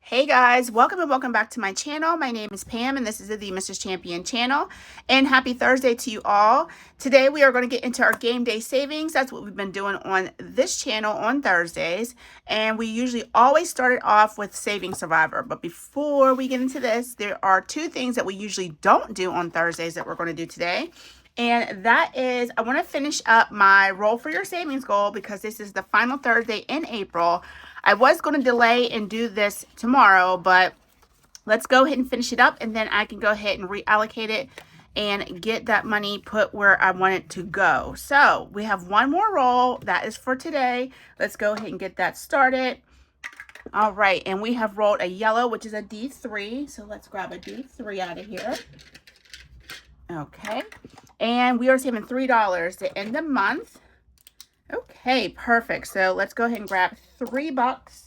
Hey guys, welcome and welcome back to my channel. My name is Pam and this is the Mrs. Champion channel. And happy Thursday to you all. Today we are going to get into our game day savings. That's what we've been doing on this channel on Thursdays. And we usually always start it off with Saving Survivor. But before we get into this, there are two things that we usually don't do on Thursdays that we're going to do today. And that is, I want to finish up my roll for your savings goal because this is the final Thursday in April. I was going to delay and do this tomorrow, but let's go ahead and finish it up, and then I can go ahead and reallocate it and get that money put where I want it to go. So we have one more roll. That is for today. Let's go ahead and get that started. All right, and we have rolled a yellow, which is a D3. So let's grab a D3 out of here. Okay, and we are saving $3 to end the month. Okay, perfect. So let's go ahead and grab $3.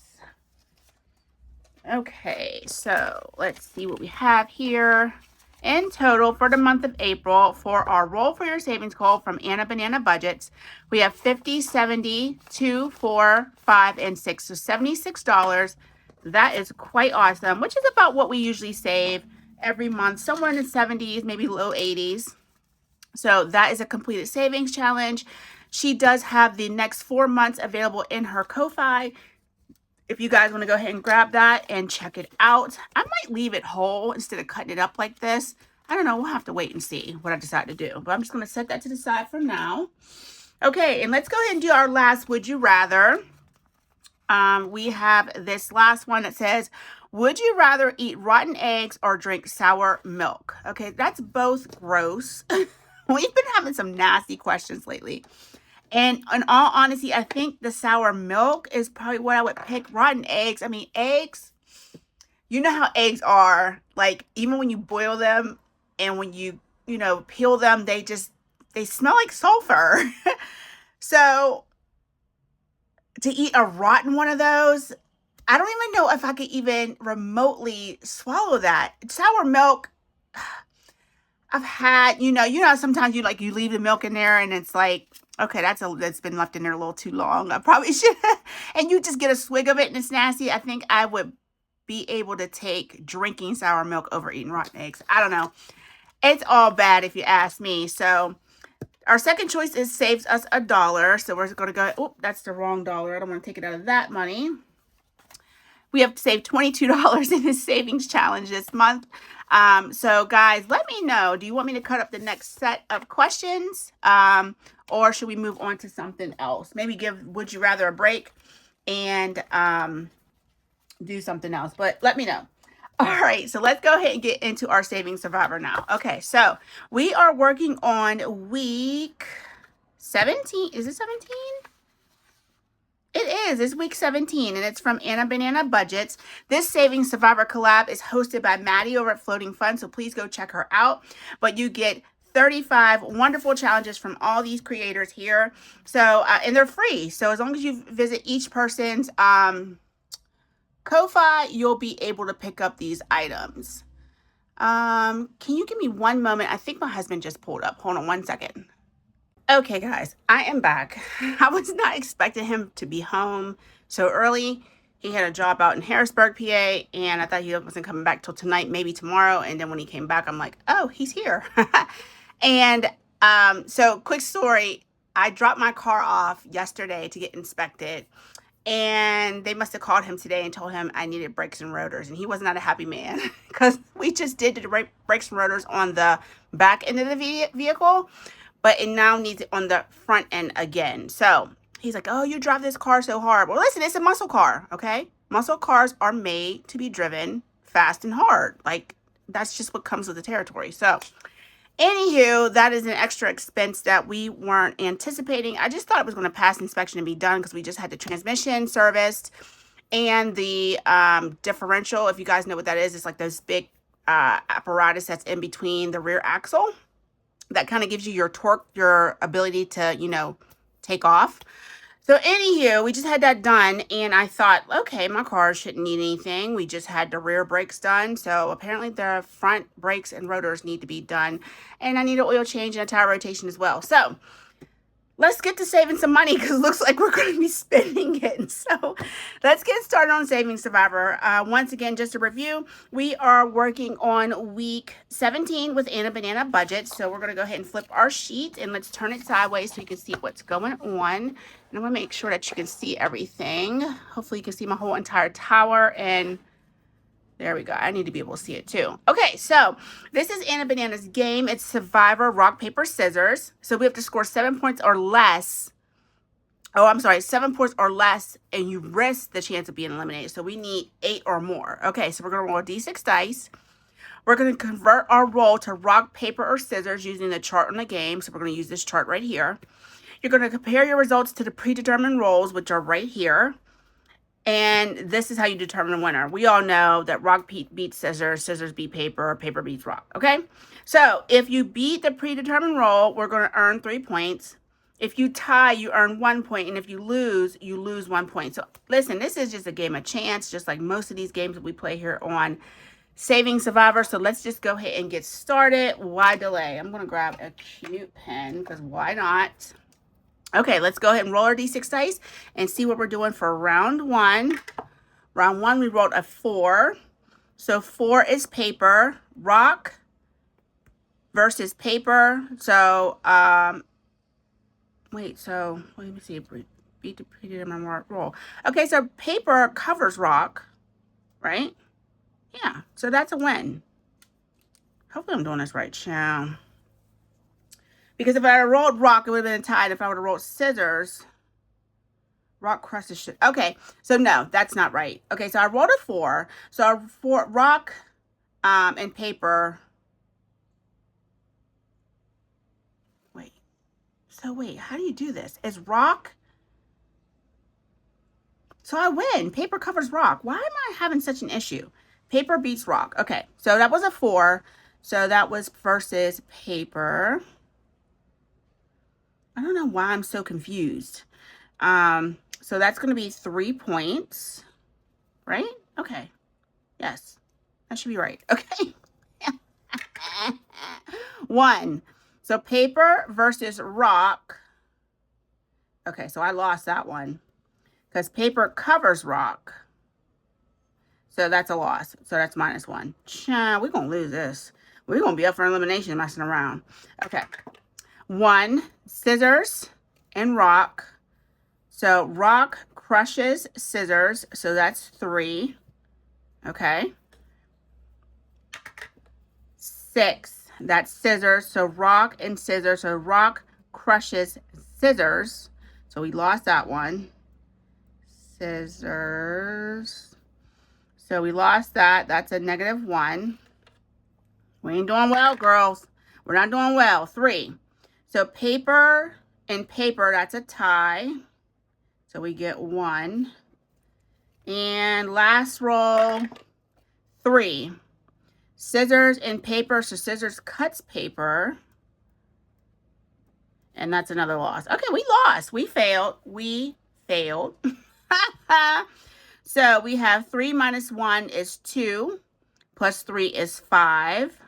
Okay, so let's see what we have here. In total for the month of April for our roll for your savings goal from Anna Banana Budgets, we have 50, 70, 2, 4, 5, and 6. So $76. That is quite awesome, which is about what we usually save every month, somewhere in the 70s, maybe low 80s. So that is a completed savings challenge. She does have the next 4 months available in her Ko-Fi. If you guys want to go ahead and grab that and check it out. I might leave it whole instead of cutting it up like this. I don't know. We'll have to wait and see what I decide to do. But I'm just going to set that to the side for now. Okay, and let's go ahead and do our last Would You Rather. We have this last one that says, would you rather eat rotten eggs or drink sour milk? Okay, that's both gross. We've been having some nasty questions lately. And in all honesty, I think the sour milk is probably what I would pick. Rotten eggs. I mean, eggs, you know how eggs are. Like, even when you boil them and when you peel them, they smell like sulfur. So to eat a rotten one of those, I don't even know if I could even remotely swallow that. Sour milk, I've had, sometimes you leave the milk in there and it's like, okay, that's been left in there a little too long. I probably should. And you just get a swig of it and it's nasty. I think I would be able to take drinking sour milk over eating rotten eggs. I don't know. It's all bad if you ask me. So our second choice is saves us $1. So we're going to go, oh, that's the wrong dollar. I don't want to take it out of that money. We have to save $22 in this savings challenge this month. So guys, let me know. Do you want me to cut up the next set of questions? Or should we move on to something else? Maybe give Would You Rather a break and do something else. But let me know. All right, so let's go ahead and get into our Saving Survivor now. Okay, so we are working on week 17. Is it 17? It is. It's week 17, and it's from Anna Banana Budgets. This Saving Survivor collab is hosted by Maddie over at Floating Fun, so please go check her out. But you get 35 wonderful challenges from all these creators here. So, and they're free. So as long as you visit each person's Ko-Fi, you'll be able to pick up these items. Can you give me one moment? I think my husband just pulled up. Hold on one second. Okay, guys, I am back. I was not expecting him to be home so early. He had a job out in Harrisburg, PA, and I thought he wasn't coming back till tonight, maybe tomorrow. And then when he came back, I'm like, oh, he's here. And so quick story, I dropped my car off yesterday to get inspected. And they must have called him today and told him I needed brakes and rotors. And he was not a happy man because we just did the brakes and rotors on the back end of the vehicle. But it now needs it on the front end again. So he's like, oh, you drive this car so hard. Well, listen, it's a muscle car, okay? Muscle cars are made to be driven fast and hard. Like, that's just what comes with the territory. So, anywho, that is an extra expense that we weren't anticipating. I just thought it was going to pass inspection and be done because we just had the transmission serviced and the differential. If you guys know what that is, it's like those big apparatus that's in between the rear axle. That kind of gives you your torque, your ability to, take off. So anywho, we just had that done and I thought, okay, my car shouldn't need anything. We just had the rear brakes done. So apparently the front brakes and rotors need to be done. And I need an oil change and a tire rotation as well. So let's get to saving some money because it looks like we're going to be spending it. So let's get started on Saving Survivor. Once again, just a review, we are working on week 17 with Anna Banana Budget. So we're going to go ahead and flip our sheet and let's turn it sideways so you can see what's going on. And I'm going to make sure that you can see everything. Hopefully you can see my whole entire tower, and there we go. I need to be able to see it too. Okay, so this is Anna Banana's game. It's Survivor Rock, Paper, Scissors. So we have to score 7 points or less. Oh, I'm sorry, 7 points or less, and you risk the chance of being eliminated. So we need 8 or more. Okay, so we're going to roll D6 dice. We're going to convert our roll to rock, paper, or scissors using the chart on the game. So we're going to use this chart right here. You're going to compare your results to the predetermined rolls, which are right here. And this is how you determine a winner. We all know that rock beats scissors, scissors beat paper, paper beats rock, okay? So if you beat the predetermined roll, we're going to earn 3 points. If you tie, you earn 1 point. And if you lose 1 point. So listen, this is just a game of chance, just like most of these games that we play here on Saving Survivor. So let's just go ahead and get started. Why delay? I'm going to grab a cute pen because why not? Okay, let's go ahead and roll our D6 dice and see what we're doing for round 1. Round 1, we rolled a 4. So 4 is paper, rock versus paper. So, let me see. Beat the predetermined roll. Okay, so paper covers rock, right? Yeah, so that's a win. Hopefully I'm doing this right, child. Because if I had rolled rock, it would have been tied. If I would have rolled scissors, rock crushes shit. Okay, so no, that's not right. Okay, so I rolled a 4. So for rock and paper. Wait, how do you do this? Is rock? So I win. Paper covers rock. Why am I having such an issue? Paper beats rock. Okay, so that was a 4. So that was versus paper. I don't know why I'm so confused. So that's going to be 3 points, right? Okay. Yes, that should be right. Okay. 1. So paper versus rock. Okay, so I lost that one because paper covers rock. So that's a loss. So that's -1. We're going to lose this. We're going to be up for elimination messing around. Okay. 1, scissors and rock. So rock crushes scissors. So that's 3. Okay. 6, that's scissors. So rock and scissors. So rock crushes scissors. So we lost that one. Scissors. So we lost that. That's a -1. We ain't doing well, girls. We're not doing well. 3. So paper and paper, that's a tie. So we get 1. And last roll, 3. Scissors and paper, so scissors cuts paper. And that's another loss. Okay, we lost. We failed. So we have 3 minus 1 is 2. Plus 3 is 5.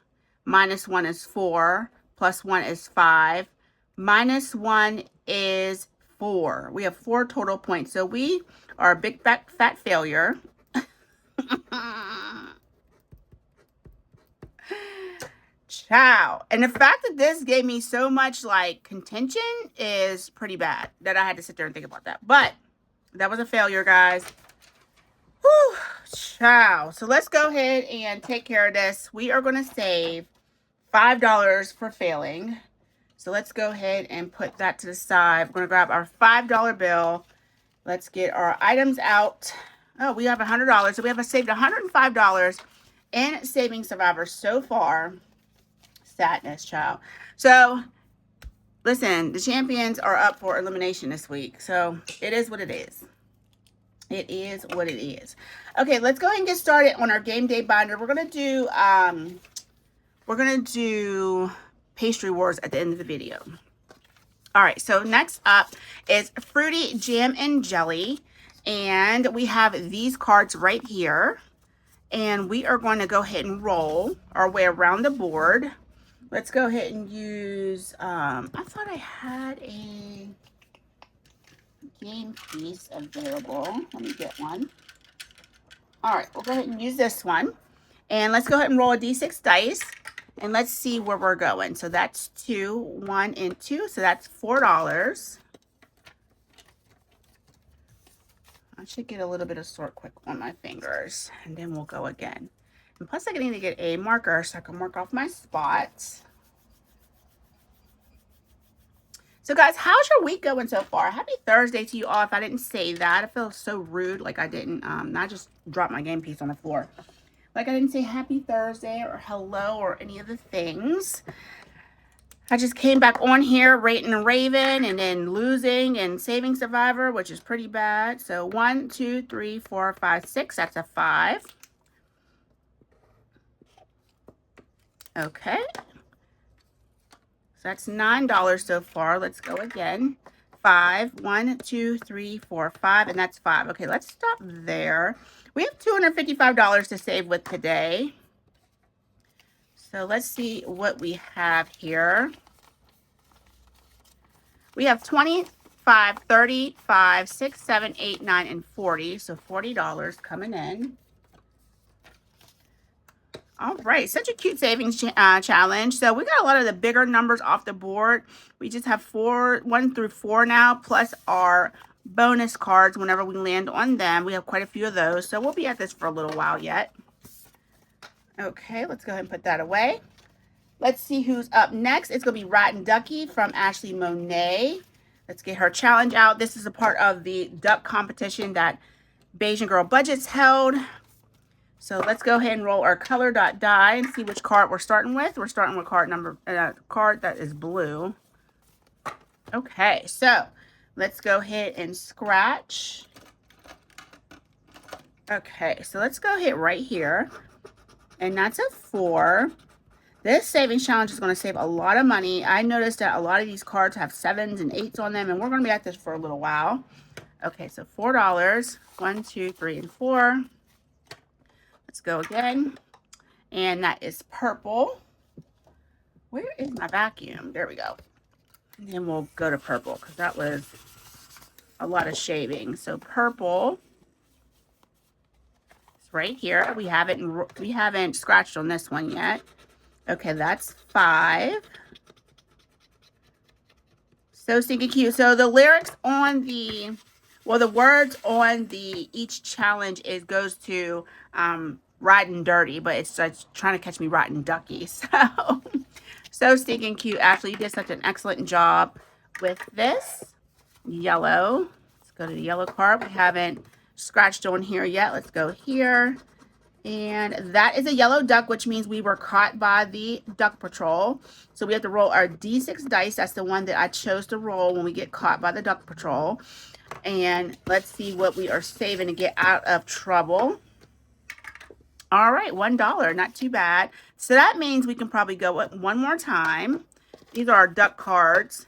Minus 1 is 4. Plus 1 is 5. Minus 1 is 4. We have 4 total points. So we are a big fat failure. Ciao. And the fact that this gave me so much like contention is pretty bad that I had to sit there and think about that. But that was a failure, guys. Whew. Ciao. So let's go ahead and take care of this. We are going to save $5 for failing. So let's go ahead and put that to the side. We're going to grab our $5 bill. Let's get our items out. Oh, we have $100. So we have saved $105 in Saving Survivor so far. Sadness, child. So, listen, the champions are up for elimination this week. So, it is what it is. It is what it is. Okay, let's go ahead and get started on our game day binder. We're going to do Pastry Wars at the end of the video. All right, so next up is Fruity Jam and Jelly. And we have these cards right here. And we are going to go ahead and roll our way around the board. Let's go ahead and use, I thought I had a game piece available. Let me get one. All right, we'll go ahead and use this one. And let's go ahead and roll a d6 dice. And let's see where we're going. So that's 2, 1, and 2. So that's $4. I should get a little bit of sort quick on my fingers. And then we'll go again. And plus I need to get a marker so I can mark off my spots. So guys, how's your week going so far? Happy Thursday to you all. If I didn't say that, I feel so rude, like I didn't, I just dropped my game piece on the floor. Like I didn't say happy Thursday or hello or any of the things. I just came back on here rating and raving and then losing and saving Survivor, which is pretty bad. So 1, 2, 3, 4, 5, 6. That's a 5. Okay. So that's $9 so far. Let's go again. 5, 1, 2, 3, 4, 5, and that's 5. Okay, let's stop there. We have $255 to save with today. So let's see what we have here. We have 25, 35, 6, 7, 8, 9, and 40. So $40 coming in. All right, such a cute savings challenge. So we got a lot of the bigger numbers off the board. We just have 1 through 4 now, plus our bonus cards whenever we land on them. We have quite a few of those, so we'll be at this for a little while yet. Okay, let's go ahead and put that away. Let's see who's up next. It's going to be Rotten Ducky from Ashley Monet. Let's get her challenge out. This is a part of the duck competition that Bayesian Girl Budgets held. So let's go ahead and roll our color dot die and see which card we're starting with. We're starting with card that is blue. Okay, so let's go ahead and scratch. Okay, so let's go ahead right here. And that's a 4. This savings challenge is going to save a lot of money. I noticed that a lot of these cards have 7s and 8s on them, and we're going to be at this for a little while. Okay, so $4. 1, 2, 3, and 4. Let's go again. And that is purple. Where is my vacuum? There we go. And then we'll go to purple because that was a lot of shaving. So purple is right here. We haven't scratched on this one yet. Okay, that's 5. So stinking cute. So the lyrics on the, well, the words on the each challenge goes to Riding Dirty, but it's just trying to catch me Rotten Ducky. So stinking cute. Ashley, you did such an excellent job with this. Yellow. Let's go to the yellow card. We haven't scratched on here yet. Let's go here. And that is a yellow duck, which means we were caught by the duck patrol. So we have to roll our d6 dice. That's the one that I chose to roll when we get caught by the duck patrol. And let's see what we are saving to get out of trouble. All right, $1, not too bad. So that means we can probably go one more time. These are our duck cards.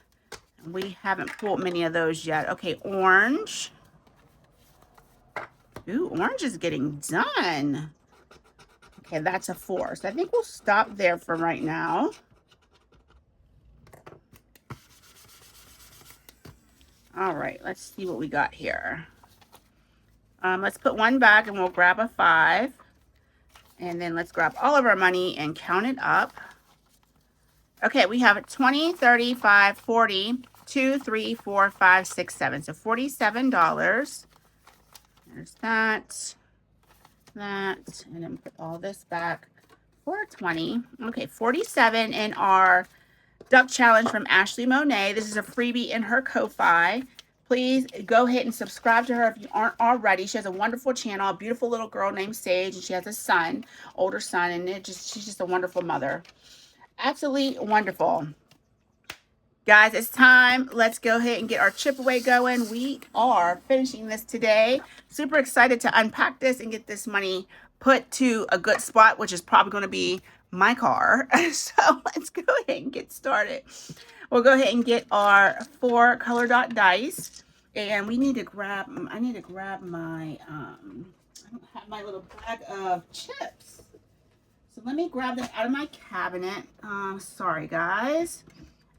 We haven't pulled many of those yet. Okay, orange. Ooh, orange is getting done. Okay, that's a 4. So I think we'll stop there for right now. All right, let's see what we got here. Let's put 1 back and we'll grab a 5. And then let's grab all of our money and count it up. Okay, we have 20, 35, 40, 2, 3, 4, 5, 6, 7. So $47. There's that, and then put all this back for 20. Okay, 47 in our duck challenge from Ashley Monet. This is a freebie in her Ko-Fi. Please go ahead and subscribe to her if you aren't already. She has a wonderful channel, a beautiful little girl named Sage, and she has a son, older son, and she's just a wonderful mother. Absolutely wonderful. Guys, it's time. Let's go ahead and get our chip away going. We are finishing this today. Super excited to unpack this and get this money put to a good spot, which is probably going to be my car. So let's go ahead and get started. We'll go ahead and get our 4 color dot dice. And we need to grab, I need to grab my, I don't have my little bag of chips. So So let me grab this out of my cabinet. Sorry guys,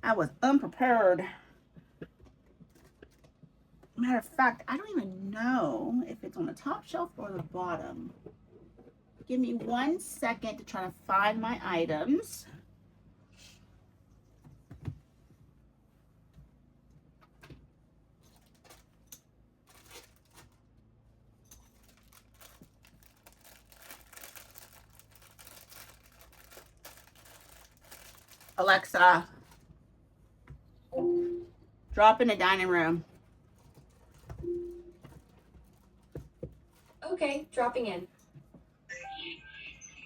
I was unprepared. Matter of fact, I don't even know if it's on the top shelf or the bottom. Give me 1 second to try to find my items. Alexa, drop in the dining room. Okay, dropping in.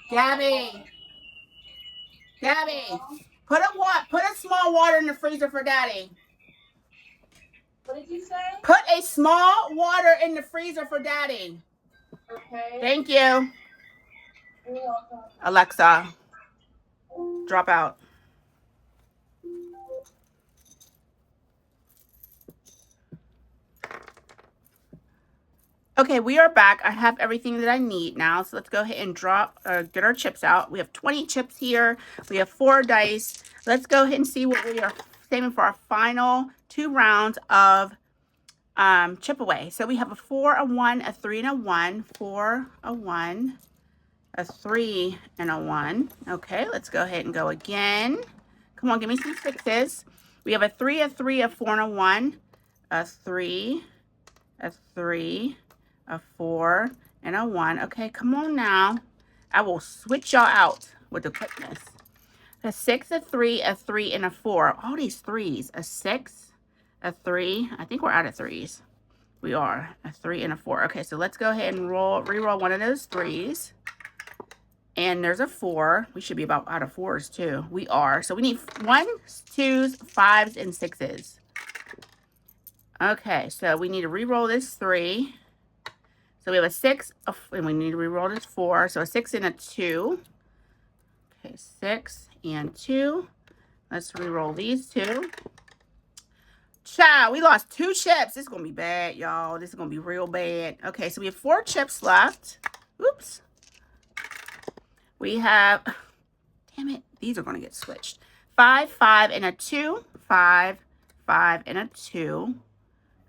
Gabby, put a small water in the freezer for Daddy. What did you say? Put a small water in the freezer for Daddy. Okay. Thank you. You're welcome. Alexa, drop out. Okay, we are back. I have everything that I need now. So let's go ahead and get our chips out. We have 20 chips here. We have 4 dice. Let's go ahead and see what we are saving for our final 2 rounds of chip away. So we have a 4, a 1, a 3, and a 1. 4, a 1, a 3, and a 1. Okay, let's go ahead and go again. Come on, give me some 6s. We have a 3, a 3, a 4, and a 1. A 3, a 3, a 4, and a 1. Okay, come on now. I will switch y'all out with the quickness. A 6, a 3, a 3, and a 4. All these 3s. A 6, a 3. I think we're out of 3s. We are. A 3 and a 4. Okay, so let's go ahead and re-roll one of those 3s. And there's a 4. We should be about out of 4s too. We are. So we need 1s, 2s, 5s, and 6s. Okay, so we need to re-roll this 3. So we have a 6, and we need to re-roll this 4. So a 6 and a 2. Okay, 6 and 2. Let's re-roll these 2. Child, we lost 2 chips. This is going to be bad, y'all. This is going to be real bad. Okay, so we have 4 chips left. Oops. We have, damn it, these are going to get switched. 5, 5, and a 2. 5, 5, and a 2.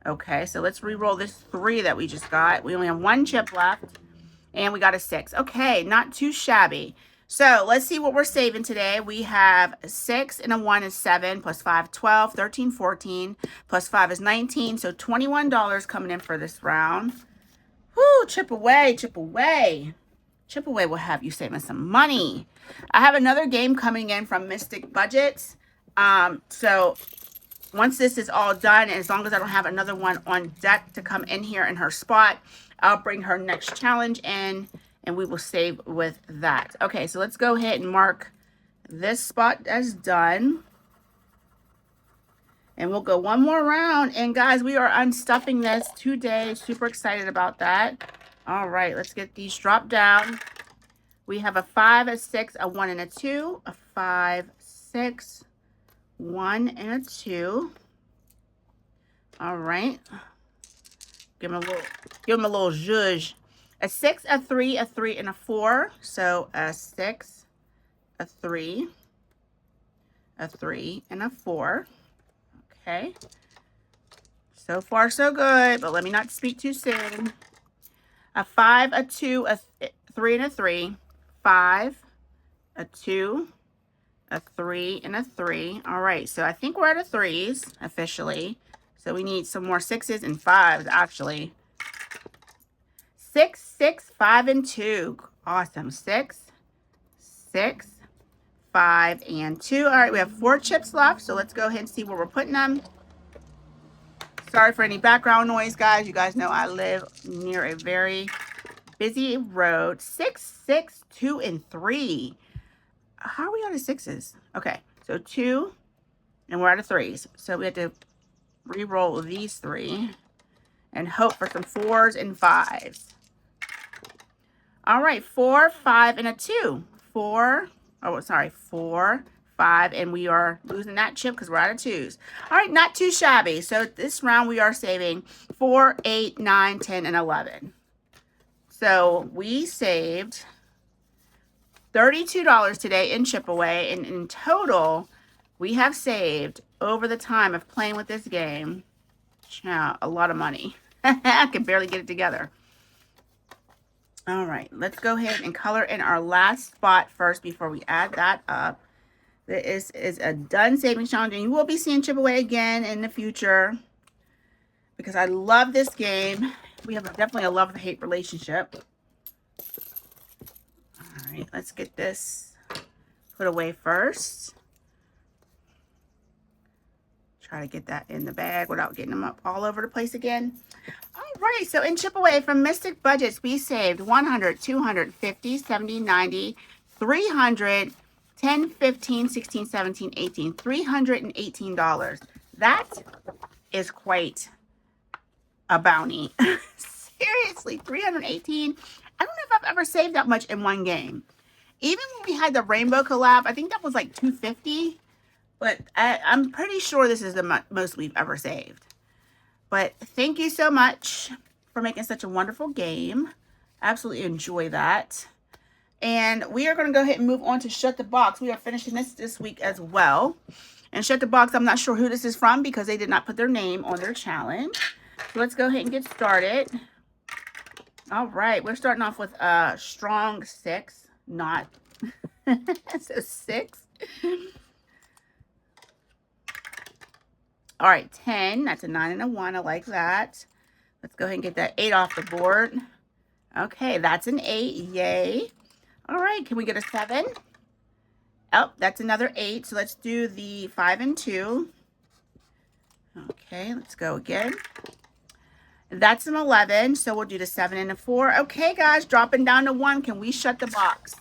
Okay, so let's re-roll this 3 that we just got. We only have 1 chip left, and we got a 6. Okay, not too shabby. So let's see what we're saving today. We have 6 and a 1 is 7, plus 5, 12, 13, 14, plus 5 is 19. So $21 coming in for this round. Whoo, chip away, chip away. Chip away will have you saving some money. I have another game coming in from Mystic Budgets. So once this is all done, and as long as I don't have another one on deck to come in here in her spot, I'll bring her next challenge in, and we will save with that. Okay, so let's go ahead and mark this spot as done. And we'll go one more round. And guys, we are unstuffing this today. Super excited about that. All right, let's get these dropped down. We have a 5, a 6, a 1, and a 2. A 5, 6, 1, and a 2. All right. Give him a little zhuzh. A 6, a 3, a 3, and a 4. So a 6, a 3, a 3, and a 4. Okay. So far, so good, but let me not speak too soon. A 5, a 2, a 3, and a 3. 5, a 2, a 3, and a 3. All right, so I think we're out of 3s officially. So we need some more 6s and 5s, actually. 6, 6, 5, and 2. Awesome. 6, 6, 5, and 2. All right, we have 4 chips left, so let's go ahead and see where we're putting them. Sorry for any background noise, guys. You guys know I live near a very busy road. 6, 6, 2, and 3. How are we out of 6s? Okay, so 2, and we're out of 3s. So we have to re-roll these 3 and hope for some 4s and 5s. All right, 4, 5, and a 2. 4, 5, and we are losing that chip because we're out of 2s. All right, not too shabby. So this round we are saving 4, 8, 9, 10, and 11. So we saved $32 today in chip away, and in total, we have saved over the time of playing with this game, a lot of money. I can barely get it together. All right, let's go ahead and color in our last spot first before we add that up. This is a done savings challenge, and you will be seeing chip away again in the future because I love this game. We have definitely a love-hate relationship. All right, let's get this put away first. Try to get that in the bag without getting them up all over the place again. All right, so in chip away from Mystic Budgets, we saved 100, 250, 70, 90, 300, 10, 15, 16, 17, 18, $318. That is quite a bounty. Seriously, 318. I don't know if I've ever saved that much in one game. Even when we had the rainbow collab, I think that was like 250. But I'm pretty sure this is the most we've ever saved. But thank you so much for making such a wonderful game. Absolutely enjoy that. And we are going to go ahead and move on to Shut the Box. We are finishing this week as well. And Shut the Box, I'm not sure who this is from because they did not put their name on their challenge. So let's go ahead and get started. All right, we're starting off with a strong 6, not so 6. All right, 10, that's a 9 and a 1, I like that. Let's go ahead and get that 8 off the board. Okay, that's an 8, yay. All right, can we get a 7? Oh, that's another 8, so let's do the 5 and 2. Okay, let's go again. That's an 11, so we'll do the 7 and a 4. Okay, guys, dropping down to 1. Can we shut the box?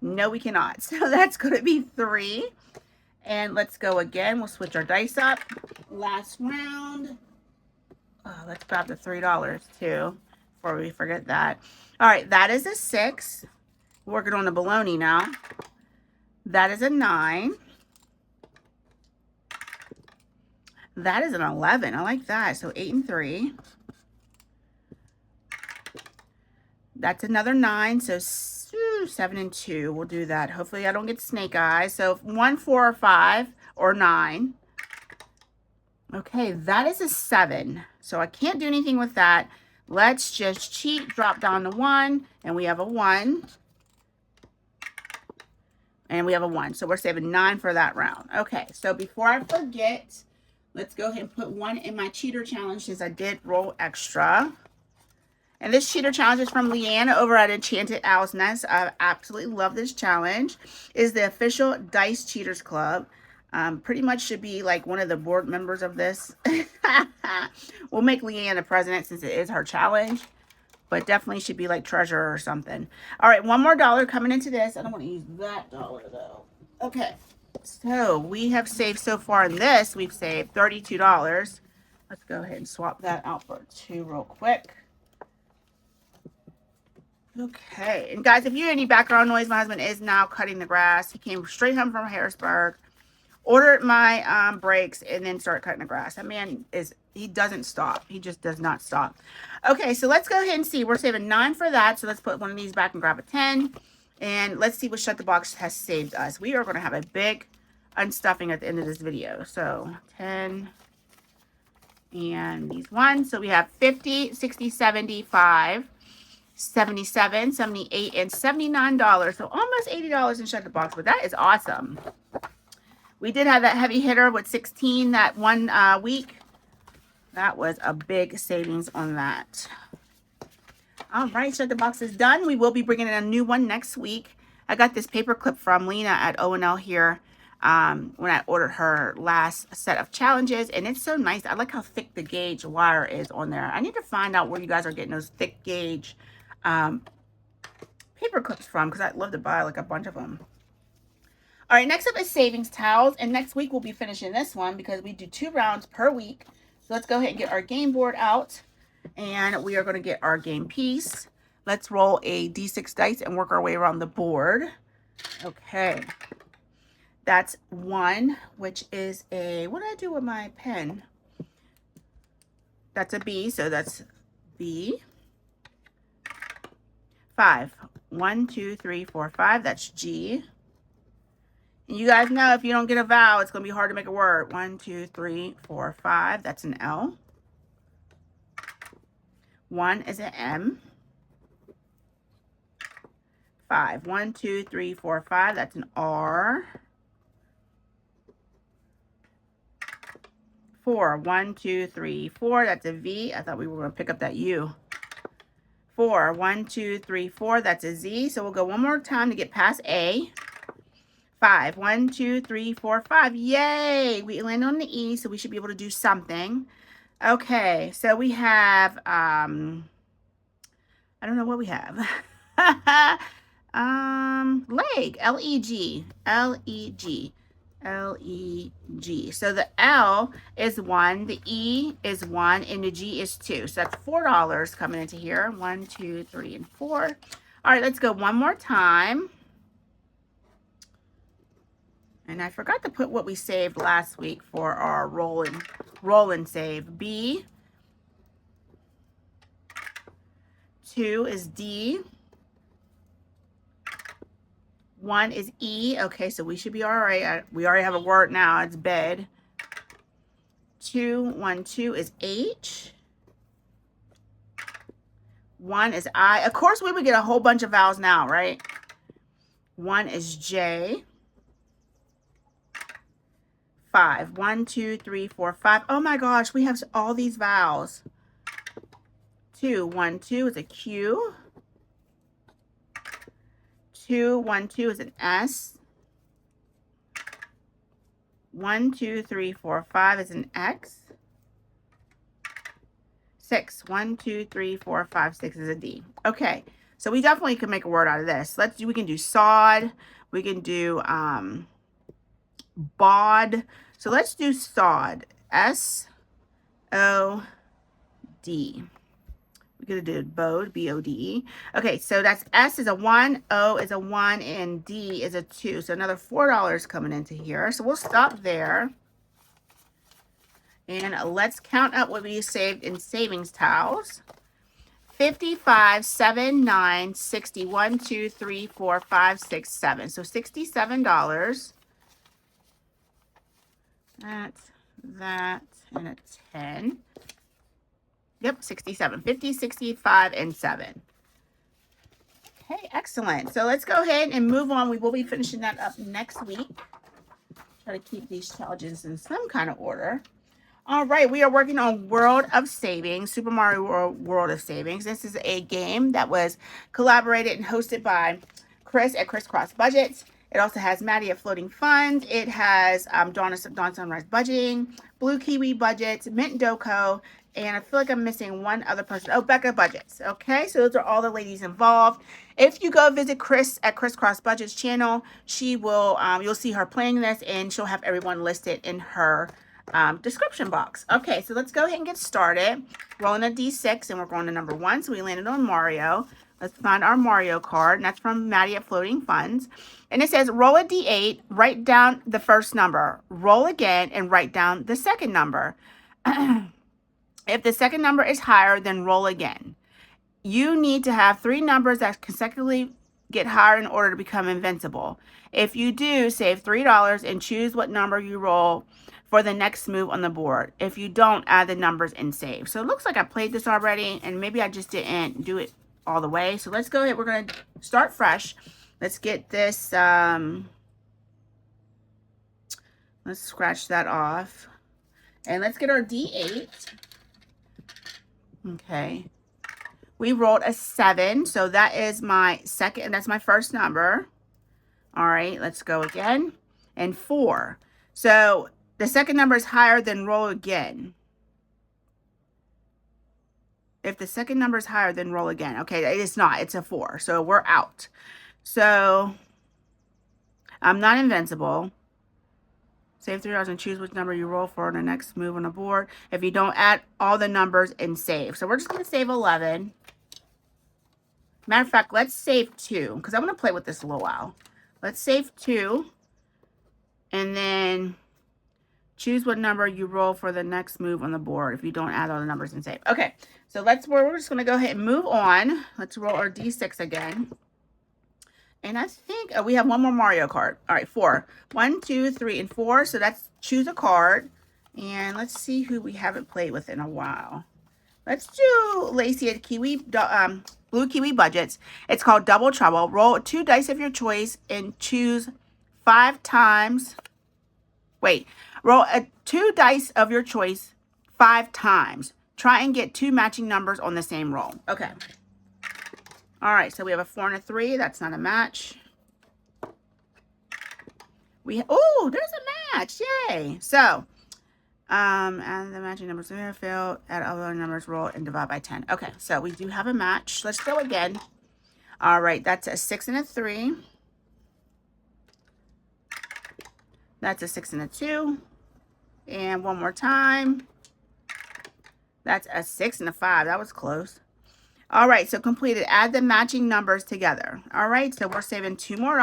No, we cannot. So that's going to be 3. And let's go again. We'll switch our dice up. Last round. Oh, let's grab the $3 too before we forget that. All right, that is a 6. Working on the bologna now. That is a 9. That is an 11. I like that. So 8 and 3. That's another 9. So 7 and 2. We'll do that. Hopefully I don't get snake eyes. So 1, 4, or 5, or 9. Okay, that is a 7. So I can't do anything with that. Let's just cheat, drop down to 1, and we have a 1. And we have a 1. So we're saving 9 for that round. Okay, so before I forget, let's go ahead and put 1 in my cheater challenge since I did roll extra. And this cheater challenge is from Leanne over at Enchanted Owl's Nest. I absolutely love this challenge. It is the official Dice Cheaters Club. Pretty much should be like one of the board members of this. We'll make Leanne the president since it is her challenge. But definitely should be like treasurer or something. All right, one more dollar coming into this. I don't want to use that dollar though. Okay, so we have saved so far in this. We've saved $32. Let's go ahead and swap that out for 2 real quick. Okay, and guys, if you hear any background noise, my husband is now cutting the grass. He came straight home from Harrisburg, ordered my brakes, and then started cutting the grass. That man he doesn't stop. He just does not stop. Okay, so let's go ahead and see. We're saving 9 for that, so let's put one of these back and grab a 10. And let's see what Shut the Box has saved us. We are going to have a big unstuffing at the end of this video. So 10 and these ones. So we have 50, 60, 75. 77, 78, and $79. So almost $80 in Shut the Box, but that is awesome. We did have that heavy hitter with 16 that one week. That was a big savings on that. All right, Shut the Box is done. We will be bringing in a new one next week. I got this paper clip from Lena at O&L here when I ordered her last set of challenges, and it's so nice. I like how thick the gauge wire is on there. I need to find out where you guys are getting those thick gauge paper clips from because I'd love to buy like a bunch of them. All right, next up is savings towels, and next week we'll be finishing this one because we do 2 rounds per week. So let's go ahead and get our game board out, and we are going to get our game piece. Let's roll a D6 dice and work our way around the board. Okay, that's 1, which is a, what did I do with my pen? That's a B, so that's B. 5. 1, 2, 3, 4, 5. That's G. And you guys know if you don't get a vowel, it's going to be hard to make a word. 1, 2, 3, 4, 5. That's an L. 1 is an M. 5. 1, 2, 3, 4, 5. That's an R. 4. 1, 2, 3, 4. That's a V. I thought we were going to pick up that U. 4. 1, 2, 3, 4. That's a Z. So we'll go one more time to get past A. 5. 1, 2, 3, 4, 5. Yay! We landed on the E, so we should be able to do something. Okay, so we have, I don't know what we have. Leg, L-E-G, L-E-G, L-E-G. So the L is 1, the E is 1, and the G is 2. So that's $4 coming into here. 1, 2, 3, and 4. All right, let's go one more time. And I forgot to put what we saved last week for our roll and save. B. 2 is D. 1 is E. Okay, so we should be all right. We already have a word now. It's bed. 2, 1, 2 is H. 1 is I. Of course, we would get a whole bunch of vowels now, right? 1 is J. 5. 1, 2, 3, 4, 5. Oh my gosh, we have all these vowels. 2, 1, 2 is a Q. 2, 1, 2 is an S. 1, 2, 3, 4, 5 is an X. 6. 1, 2, 3, 4, 5, 6 is a D. Okay, so we definitely can make a word out of this. We can do sod. We can do bod. So let's do sod. S-O-D. We could have did bode, B-O-D-E. Okay, so that's S is a 1, O is a 1, and D is a 2. So another $4 coming into here. So we'll stop there. And let's count up what we saved in savings towels. 55, 7, 9, 60, 1, 2, 3, 4, 5, 6, 7. So $67. That's that, and a 10. Yep, 67. 50, 65, and 7. Okay, excellent. So let's go ahead and move on. We will be finishing that up next week. Try to keep these challenges in some kind of order. All right, we are working on World of Savings, Super Mario World of Savings. This is a game that was collaborated and hosted by Chris at Crisscross Budgets. It also has Maddie at Floating Funds. It has Dawn Sunrise Budgeting, Blue Kiwi Budgets, Mint Doco, and I feel like I'm missing one other person. Oh, Becca Budgets. Okay, so those are all the ladies involved. If you go visit Chris at Crisscross Budgets channel, she will, you'll see her playing this, and she'll have everyone listed in her description box. Okay, so let's go ahead and get started. Rolling a D6, and we're going to number 1. So we landed on Mario. Let's find our Mario card, and that's from Maddie at Floating Funds. And it says, roll a D8, write down the first number, roll again, and write down the second number. If the second number is higher, then roll again. You need to have 3 numbers that consecutively get higher in order to become invincible. If you do, save $3 and choose what number you roll for the next move on the board. If you don't, add the numbers and save. So it looks like I played this already, and maybe I just didn't do it all the way. So let's go ahead. We're going to start fresh. Let's get this, let's scratch that off. And let's get our D8. Okay. We rolled a 7. So that is my second, that's my first number. All right, let's go again. And 4. So the second number is higher than roll again. If the second number is higher, then roll again. Okay, it's not. It's a 4. So we're out. So I'm not invincible. Save $3 and choose which number you roll for the next move on the board. If you don't, add all the numbers and save. So we're just going to save 11. Matter of fact, let's save 2 because I'm going to play with this a little while. Let's save 2. And then choose what number you roll for the next move on the board. If you don't, add all the numbers and save. Okay, so we're just going to go ahead and move on. Let's roll our D6 again. And I think we have one more Mario card. All right, 4. 1, 2, 3, and 4. So that's choose a card. And let's see who we haven't played with in a while. Let's do Lacey at Blue Kiwi Budgets. It's called Double Trouble. Roll 2 dice of your choice and choose 5 times. Wait, roll 2 dice of your choice 5 times. Try and get 2 matching numbers on the same roll. Okay. All right, so we have a 4 and a 3. That's not a match. Oh, there's a match. Yay. So, and the matching numbers are failed. Add other numbers, roll, and divide by 10. Okay, so we do have a match. Let's go again. All right, that's a 6 and a 3. That's a 6 and a 2. And one more time. That's a 6 and a 5. That was close. All right, so completed. Add the matching numbers together. All right, so we're saving $2 more.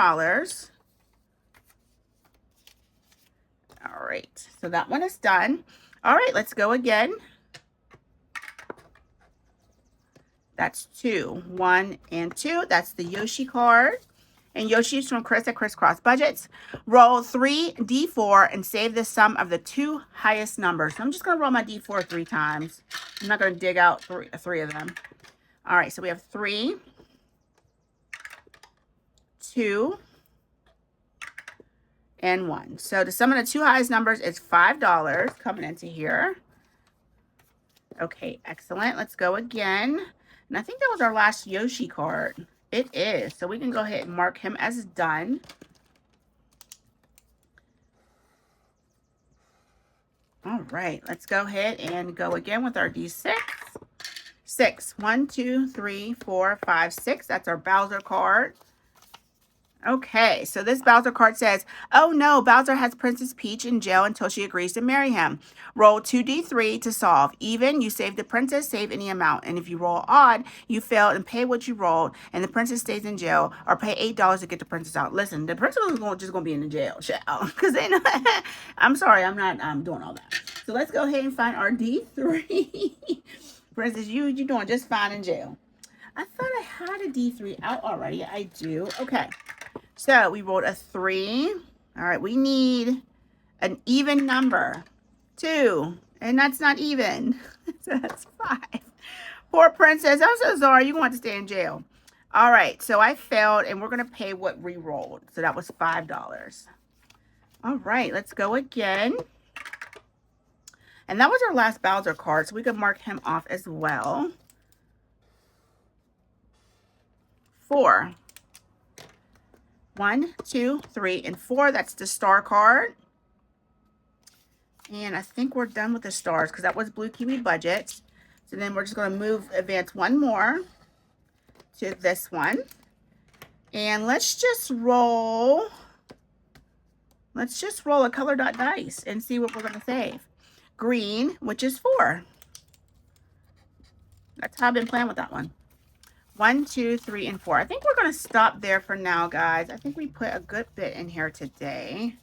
All right, so that one is done. All right, let's go again. That's 2, 1, and 2. That's the Yoshi card. And Yoshi is from Chris at Crisscross Budgets. Roll 3 D4 and save the sum of the 2 highest numbers. So I'm just going to roll my D4 3 times. I'm not going to dig out three of them. All right, so we have 3, 2, and 1. So the sum of the 2 highest numbers is $5 coming into here. Okay, excellent. Let's go again. And I think that was our last Yoshi card. It is. So we can go ahead and mark him as done. All right, let's go ahead and go again with our D6. 6. 1, 2, 3, 4, 5, 6. That's our Bowser card. Okay, so this Bowser card says, oh no, Bowser has Princess Peach in jail until she agrees to marry him. Roll 2d3 to solve. Even, you save the princess, save any amount. And if you roll odd, you fail and pay what you rolled, and the princess stays in jail, or pay $8 to get the princess out. Listen, the princess is just going to be in the jail, because they know, I'm sorry, I'm not doing all that. So let's go ahead and find our D3. Princess, you're doing just fine in jail. I thought I had a D3 out already. I do. Okay. So we rolled a 3. All right, we need an even number. 2. And that's not even. So that's 5. Poor princess. I'm so sorry. You're going to stay in jail. All right, so I failed, and we're going to pay what we rolled. So that was $5. All right, let's go again. And that was our last Bowser card, so we could mark him off as well. 4. 1, 2, 3, and 4. That's the star card. And I think we're done with the stars because that was Blue Kiwi Budget. So then we're just going to advance one more to this one. And let's just roll a color dot dice and see what we're going to save. Green, which is 4. That's how I've been playing with that one. 1, 2, 3, and 4. I think we're going to stop there for now, guys. I think we put a good bit in here today.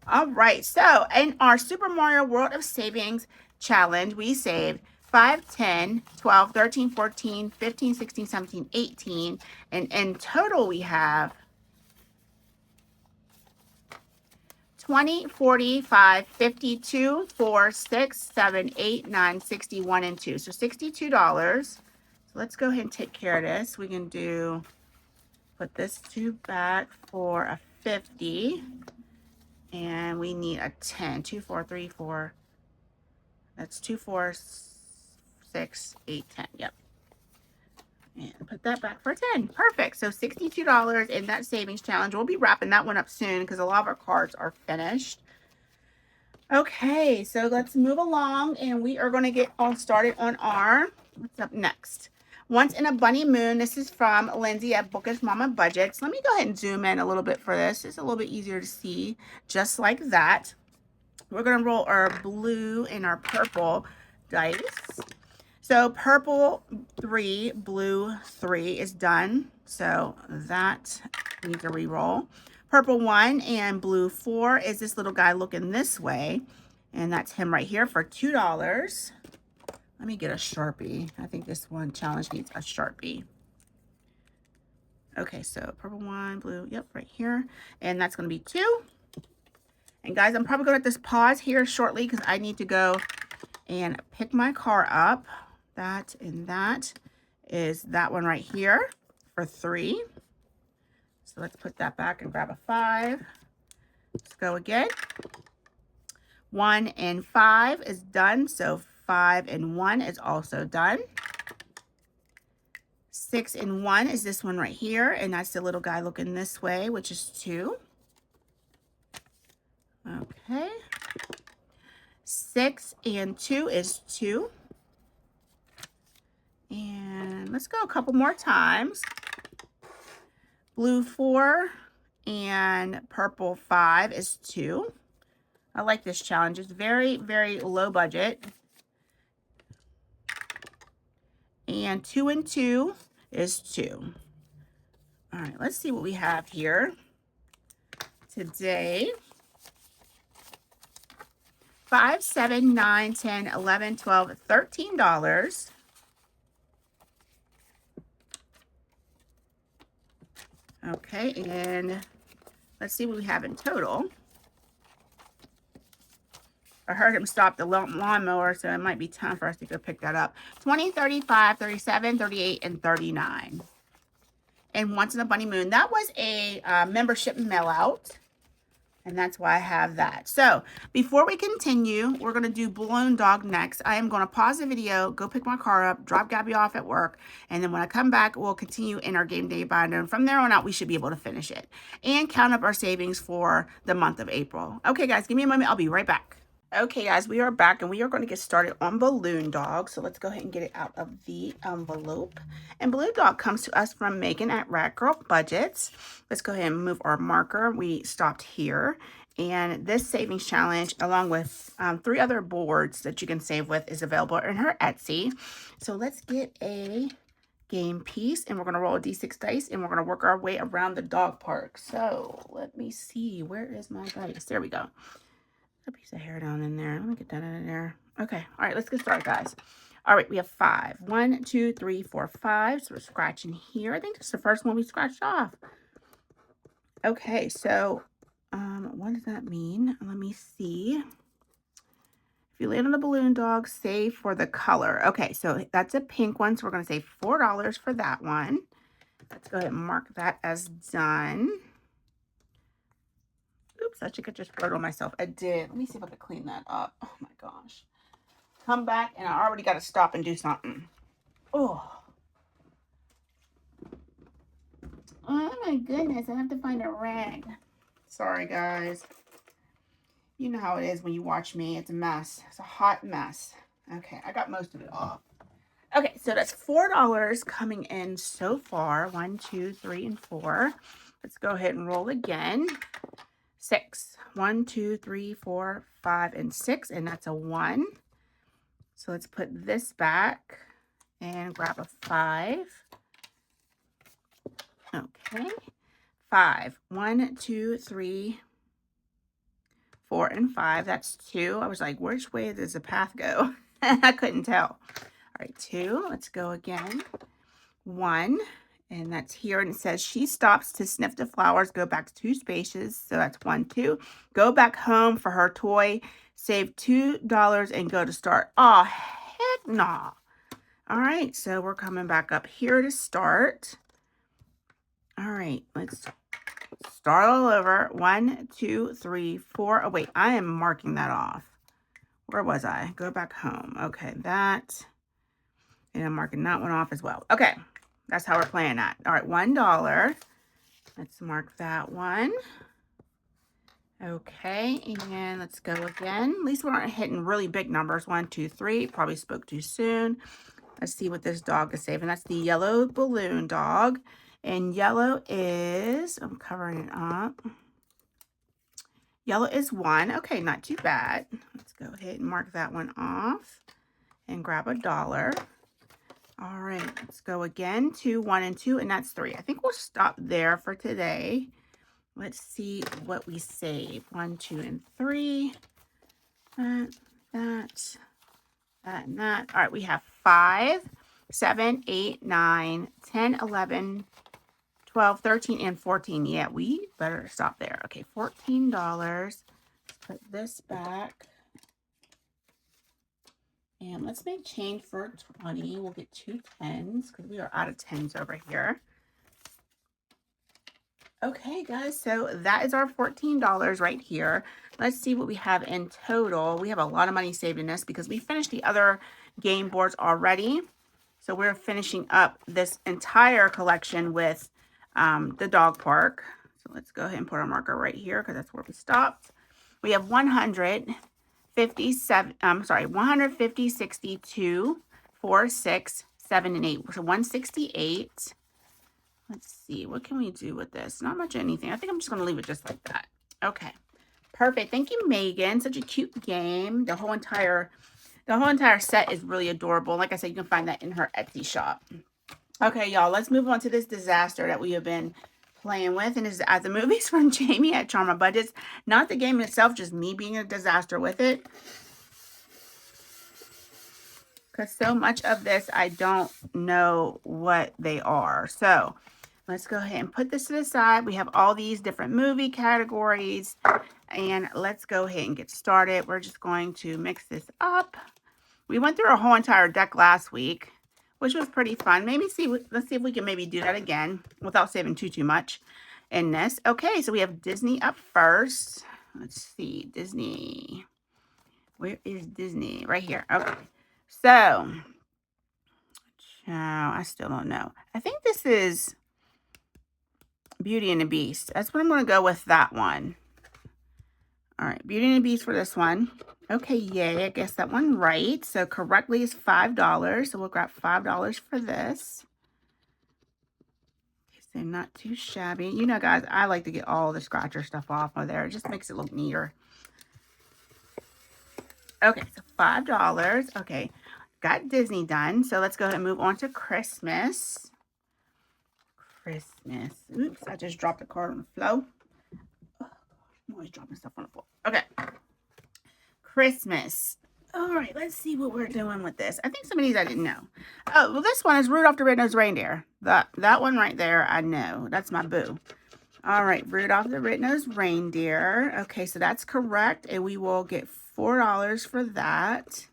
All right. So, in our Super Mario World of Savings Challenge, we saved 5, 10, 12, 13, 14, 15, 16, 17, 18. And in total, we have 20, 45, 52, 4, 6, 7, 8, 9, 61, and 2. So $62. So let's go ahead and take care of this. We can put this 2 back for a 50. And we need a 10. 2, 4, 3, 4. That's 2, 4, 6, 8, 10. Yep. And put that back for 10. Perfect. So $62 in that savings challenge. We'll be wrapping that one up soon because a lot of our cards are finished. Okay, so let's move along, and we are going to get all started on what's up next? Once in a Bunny Moon. This is from Lindsay at Bookish Mama Budgets. Let me go ahead and zoom in a little bit for this. It's a little bit easier to see, just like that. We're going to roll our blue and our purple dice. So purple 3, blue 3 is done. So that needs a re-roll. Purple 1 and blue 4 is this little guy looking this way. And that's him right here for $2. Let me get a Sharpie. I think this one challenge needs a Sharpie. Okay, so purple one, blue, yep, right here. And that's going to be 2. And guys, I'm probably going to just pause here shortly because I need to go and pick my car up. That and that is that one right here for 3. So let's put that back and grab a 5. Let's go again. 1 and 5 is done. So 5 and 1 is also done. 6 and 1 is this one right here. And that's the little guy looking this way, which is 2. Okay. 6 and 2 is 2. And let's go a couple more times. Blue 4 and purple 5 is 2. I like this challenge. It's very, very low budget. And 2 and 2 is 2. All right, let's see what we have here today. 5, 7, 9, 10, 11, 12, $13. Okay, and let's see what we have in total. I heard him stop the lawnmower, so it might be time for us to go pick that up. 20, 35, 37, 38, and 39. And Once in a Bunny Moon. That was a membership mail out. And that's why I have that. So before we continue, we're going to do Balloon Dog next. I am going to pause the video, go pick my car up, drop Gabby off at work. And then when I come back, we'll continue in our game day binder. And from there on out, we should be able to finish it and count up our savings for the month of April. Okay, guys, give me a moment. I'll be right back. Okay, guys, we are back and we are going to get started on Balloon Dog. So let's go ahead and get it out of the envelope. And Balloon Dog comes to us from Megan at Rad Girl Budgets. Let's go ahead and move our marker. We stopped here. And this savings challenge, along with 3 other boards that you can save with, is available in her Etsy. So let's get a game piece and we're going to roll a D6 dice and we're going to work our way around the dog park. So let me see. Where is my dice? There we go. A piece of hair down in there. Let me get that in there. Okay. All right. Let's get started, guys. All right. We have 5. 1, 2, 3, 4, 5. So we're scratching here. I think this is the first one we scratched off. Okay. So, what does that mean? Let me see. If you land on a Balloon Dog, save for the color. Okay. So that's a pink one. So we're going to save $4 for that one. Let's go ahead and mark that as done. Oops, I should have just wrote on myself. I did. Let me see if I can clean that up. Oh my gosh. Come back and I already got to stop and do something. Oh. Oh my goodness. I have to find a rag. Sorry, guys. You know how it is when you watch me. It's a mess. It's a hot mess. Okay, I got most of it off. Okay, so that's $4 coming in so far. 1, 2, 3, and 4. Let's go ahead and roll again. 6. 1, 2, 3, 4, 5, and 6, and that's a 1. So let's put this back and grab a 5. Okay. 5. 1, 2, 3, 4, and 5. That's 2. I was like, which way does the path go? I couldn't tell. All right, 2. Let's go again. 1. And that's here. And it says she stops to sniff the flowers. Go back 2 spaces. So that's 1, 2. Go back home for her toy. Save $2 and go to start. Oh, heck nah. All right. So we're coming back up here to start. All right. Let's start all over. 1, 2, 3, 4. Oh, wait. I am marking that off. Where was I? Go back home. Okay. That. And I'm marking that one off as well. Okay. That's how we're playing that. All right, $1. Let's mark that one. Okay, and let's go again. At least we aren't hitting really big numbers. 1, 2, 3. Probably spoke too soon. Let's see what this dog is saving. That's the yellow Balloon Dog. And yellow is, I'm covering it up. Yellow is 1. Okay, not too bad. Let's go ahead and mark that one off and grab $1. All right, let's go again. 2, 1, and 2, and that's 3. I think we'll stop there for today. Let's see what we save. 1, 2, and 3. That, and that. All right, we have 5, 7, 8, 9, 10, 11, 12, 13, and 14. Yeah, we better stop there. Okay, $14. Let's put this back. And let's make change for 20. We'll get 2 10s because we are out of 10s over here. Okay, guys, so that is our $14 right here. Let's see what we have in total. We have a lot of money saved in this because we finished the other game boards already. So we're finishing up this entire collection with the dog park. So let's go ahead and put our marker right here because that's where we stopped. We have 150, 62, 4, 6, 7, and 8. So 168. Let's see, what can we do with this? Not much anything. I think I'm just going to leave it just like that. Okay, perfect. Thank you, Megan. Such a cute game. The whole entire set is really adorable. Like I said, you can find that in her Etsy shop. Okay, y'all, let's move on to this disaster that we have been playing with. And this is At the Movies from Jamie at Charma Budgets. Not the game itself, just me being a disaster with it. Because so much of this, I don't know what they are. So let's go ahead and put this to the side. We have all these different movie categories. And let's go ahead and get started. We're just going to mix this up. We went through a whole entire deck last week, which was pretty fun. Let's see if we can maybe do that again without saving too much in this. Okay, so we have Disney up first. Let's see, Disney. Where is Disney? Right here. Okay. So, I still don't know. I think this is Beauty and the Beast. That's what I'm going to go with, that one. All right, Beauty and the Beast for this one. Okay, yay, I guess that one right. So correctly is $5. So we'll grab $5 for this. Okay, so not too shabby. You know, guys, I like to get all the scratcher stuff off of there. It just makes it look neater. Okay, so $5. Okay, got Disney done. So let's go ahead and move on to Christmas. Christmas. Oops, I just dropped a card on the floor. Oh, I'm always dropping stuff on the floor. Okay. Christmas. All right, let's see what we're doing with this. I think some of these I didn't know. Oh, well, this one is Rudolph the Red-Nosed Reindeer. That one right there, I know. That's my boo. All right, Rudolph the Red-Nosed Reindeer. Okay, so that's correct, and we will get $4 for that.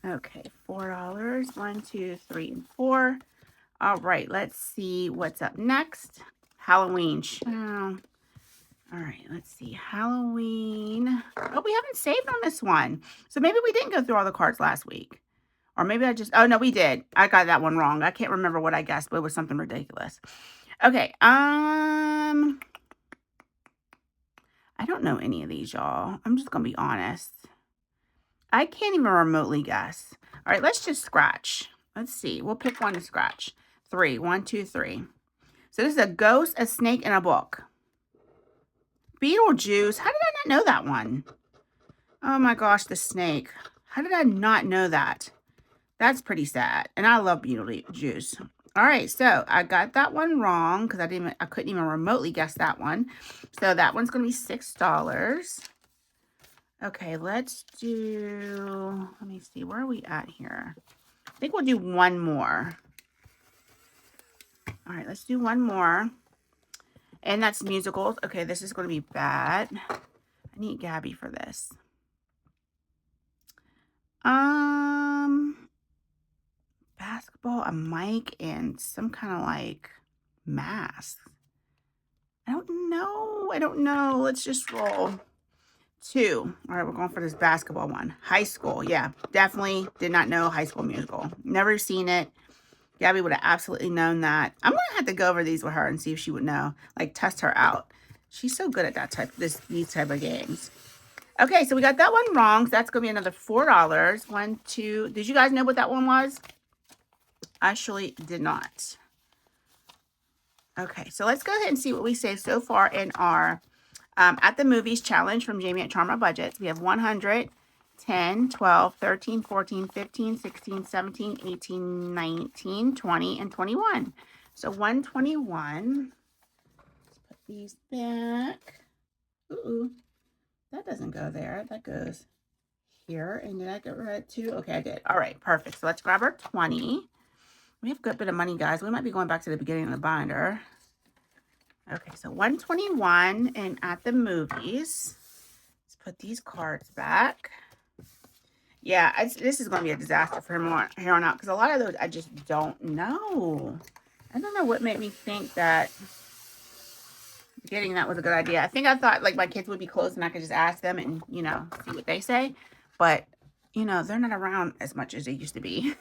Okay, $4. 1, 2, 3, and 4. All right, let's see what's up next. Halloween. All right, let's see. Halloween. Oh, we haven't saved on this one. So maybe we didn't go through all the cards last week. Or maybe oh, no, we did. I got that one wrong. I can't remember what I guessed, but it was something ridiculous. Okay, I don't know any of these, y'all. I'm just going to be honest. I can't even remotely guess. All right, let's just scratch. Let's see. We'll pick one to scratch. 3. 1, 2, 3. So this is a ghost, a snake, and a book. Beetlejuice. How did I not know that one? Oh my gosh, the snake. How did I not know that? That's pretty sad. And I love Beetlejuice. All right, so I got that one wrong because I couldn't even remotely guess that one. So that one's going to be $6. Okay, let's do, let me see, where are we at here? I think we'll do one more. All right, let's do one more. And that's musicals. Okay, this is going to be bad. I need Gabby for this. Basketball, a mic, and some kind of like mask. I don't know. Let's just roll. 2. All right, we're going for this basketball one. High School. Yeah, definitely did not know High School Musical. Never seen it. Gabby would have absolutely known that. I'm going to have to go over these with her and see if she would know. Like, test her out. She's so good at these type of games. Okay, so we got that one wrong. So that's going to be another $4. 1, 2. Did you guys know what that one was? I actually did not. Okay, so let's go ahead and see what we saved so far in our At the Movies challenge from Jamie at Charma Budgets. We have 100, 10, 12, 13, 14, 15, 16, 17, 18, 19, 20, and 21. So 121. Let's put these back. Ooh, that doesn't go there. That goes here. And did I get rid of 2? Okay, I did. All right, perfect. So let's grab our 20. We have a good bit of money, guys. We might be going back to the beginning of the binder. Okay, so 121 and at the movies. Let's put these cards back. Yeah, this is going to be a disaster for him here on out because a lot of those I just don't know. I don't know what made me think that getting that was a good idea. I think I thought like my kids would be close and I could just ask them and, you know, see what they say. But, you know, they're not around as much as they used to be.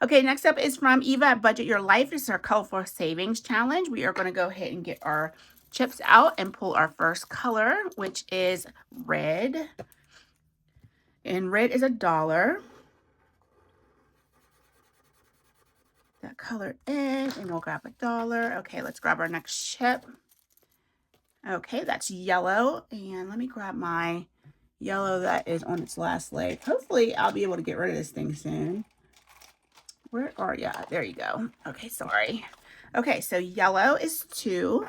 Okay, next up is from Eva at Budget Your Life. This is our Colorful Savings Challenge. We are going to go ahead and get our chips out and pull our first color, which is red. And red is $1. That color in, and we'll grab $1. Okay, let's grab our next chip. Okay, that's yellow. And let me grab my yellow that is on its last leg. Hopefully, I'll be able to get rid of this thing soon. Where are you? There you go. Okay, sorry. Okay, so yellow is 2.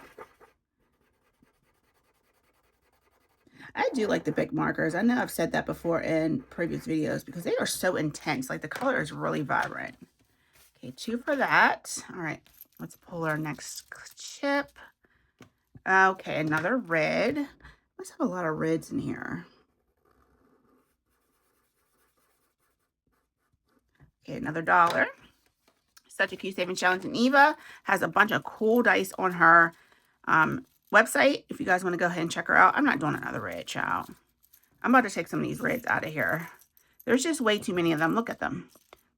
I do like the big markers. I know I've said that before in previous videos because they are so intense. Like the color is really vibrant. Okay, 2 for that. All right, let's pull our next chip. Okay, another red. Let's have a lot of reds in here. Okay, another $1. Such a Cute Savings Challenge. And Eva has a bunch of cool dice on her website. If you guys want to go ahead and check her out. I'm not doing another red, child. I'm about to take some of these reds out of here. There's just way too many of them. Look at them.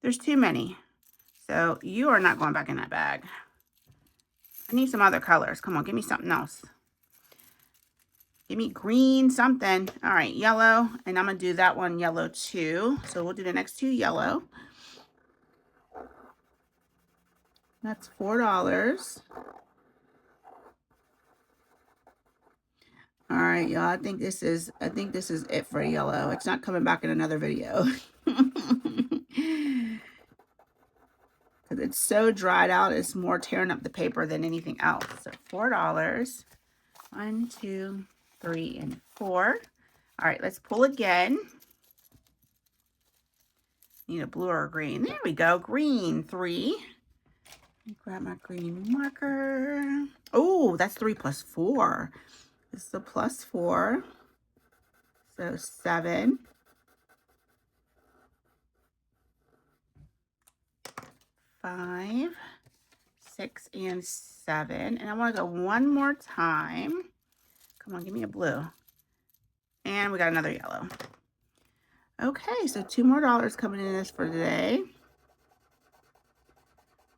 There's too many. So you are not going back in that bag. I need some other colors. Come on, give me something else. Give me green, something. All right, yellow. And I'm going to do that one yellow too. So we'll do the next 2 yellow. That's $4. All right, y'all. I think this is it for yellow. It's not coming back in another video. Because it's so dried out, it's more tearing up the paper than anything else. So $4. 1, 2, 3, and 4. All right, let's pull again. Need a blue or a green. There we go. Green, 3. Let me grab my green marker. Oh, that's 3 plus 4. This is a plus 4. So 7. 5, 6, and 7. And I want to go one more time. Come on, give me a blue. And we got another yellow. Okay, so $2 more coming in this for today.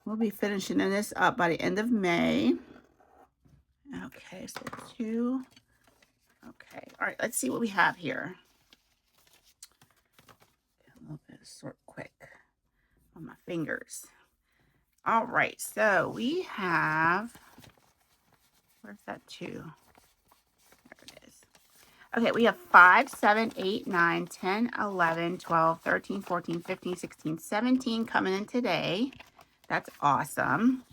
We'll be finishing this up by the end of May. Okay, so 2. Okay, all right, let's see what we have here. A little bit of sort quick on my fingers. All right, so we have, where's that 2? There it is. Okay, we have 5, 7, 8, 9, 10, 11, 12, 13, 14, 15, 16, 17 coming in today. That's awesome.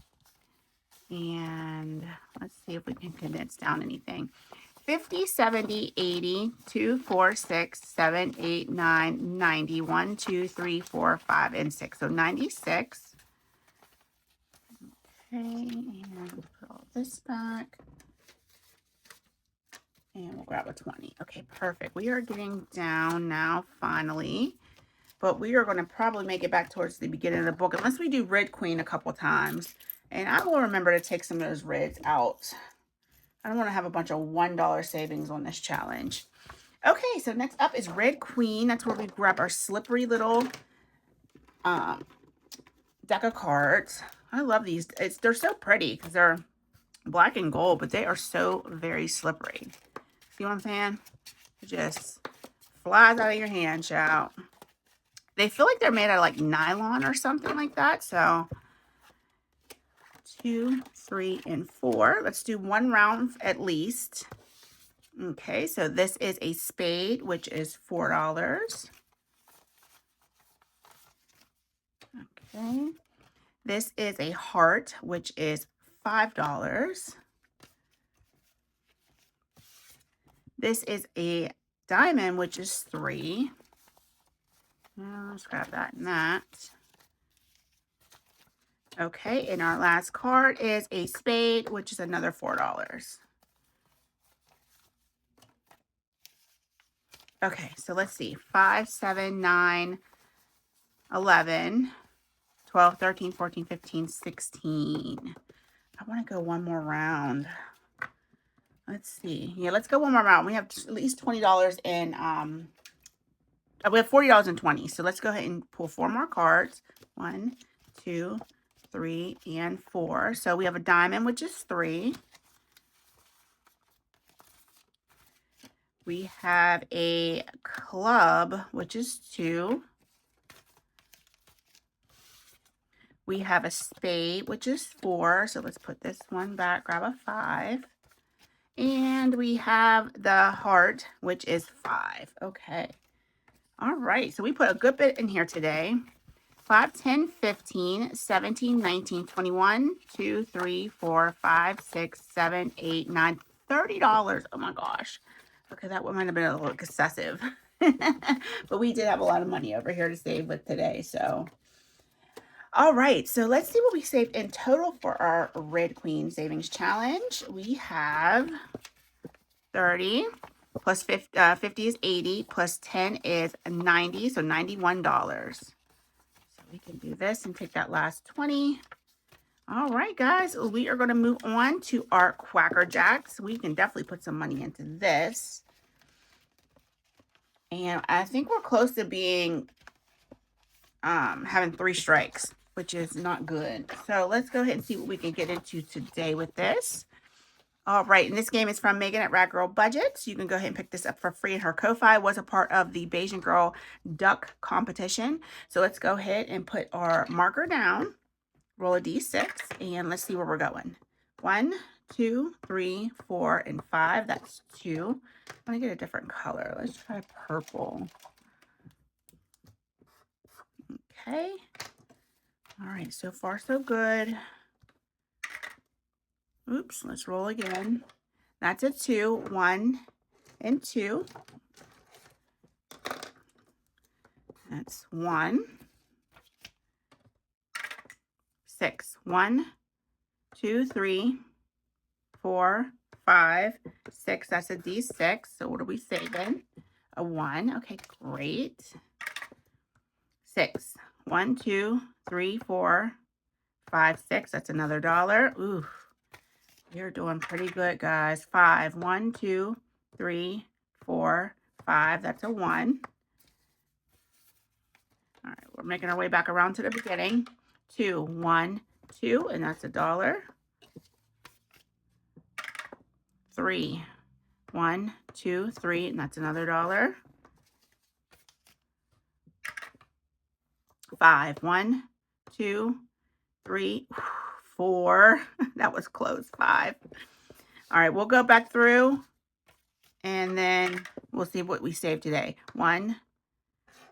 And let's see if we can condense down anything. 50, 70, 80, 2, 4, 6, 7, 8, 9, 90. 1, 2, 3, 4, 5, and 6. So 96. Okay, and we'll put all this back. And we'll grab a 20. Okay, perfect. We are getting down now, finally. But we are going to probably make it back towards the beginning of the book, unless we do Red Queen a couple times. And I will remember to take some of those reds out. I don't want to have a bunch of $1 savings on this challenge. Okay, so next up is Red Queen. That's where we grab our slippery little deck of cards. I love these. They're so pretty because they're black and gold, but they are so very slippery. See what I'm saying? It just flies out of your hand, child. They feel like they're made out of like nylon or something like that. So 2, 3, and 4. Let's do one round at least. Okay, so this is a spade, which is $4. Okay. This is a heart, which is $5. This is a diamond, which is 3. Now, let's grab that and that. Okay, and our last card is a spade, which is another $4. Okay, so let's see. 5, 7, 9, 11, 12, 13, 14, 15, 16. I want to go one more round. Let's see. Yeah, let's go one more round. We have at least $20 in, we have $40 in 20. So let's go ahead and pull 4 more cards. 1, 2, 3, and 4. So we have a diamond, which is 3. We have a club, which is 2. We have a spade, which is 4. So let's put this one back, grab a 5. And we have the heart, which is 5. Okay. All right. So we put a good bit in here today. 5, 10, 15, 17, 19, 21, 2, 3, 4, 5, 6, 7, 8, 9, $30. Oh my gosh. Okay, that one might have been a little excessive. But we did have a lot of money over here to save with today. So, all right. So let's see what we saved in total for our Red Queen Savings Challenge. We have 30 plus 50 is 80 plus 10 is 90. So $91. So we can do this and take that last 20. All right, guys, we are going to move on to our Quacker Jacks. We can definitely put some money into this. And I think we're close to being, having 3 strikes, which is not good. So let's go ahead and see what we can get into today with this. All right, and this game is from Megan at Rad Girl Budgets. You can go ahead and pick this up for free. And her Ko-Fi was a part of the Bayesian Girl Duck competition. So let's go ahead and put our marker down. Roll a d6, and let's see where we're going. 1, 2, 3, 4, and 5. That's 2. I'm going to get a different color. Let's try purple. Okay. All right, so far so good. Oops, let's roll again. That's a 2. 1 and 2. That's 1. 6. 1, 2, 3, 4, 5, 6. That's a D6. So what are we saving? A 1. Okay, great. 6. 1, 2, 3, 4, 5, 6. That's another $1. Ooh, you're doing pretty good, guys. 5. 1, 2, 3, 4, 5. That's a 1. All right, we're making our way back around to the beginning. 2, 1, 2, and that's a $1. 3, 1, 2, 3, and that's another $1. 5, 1, 2, 3, 4. That was close. 5. All right, we'll go back through and then we'll see what we saved today. 1,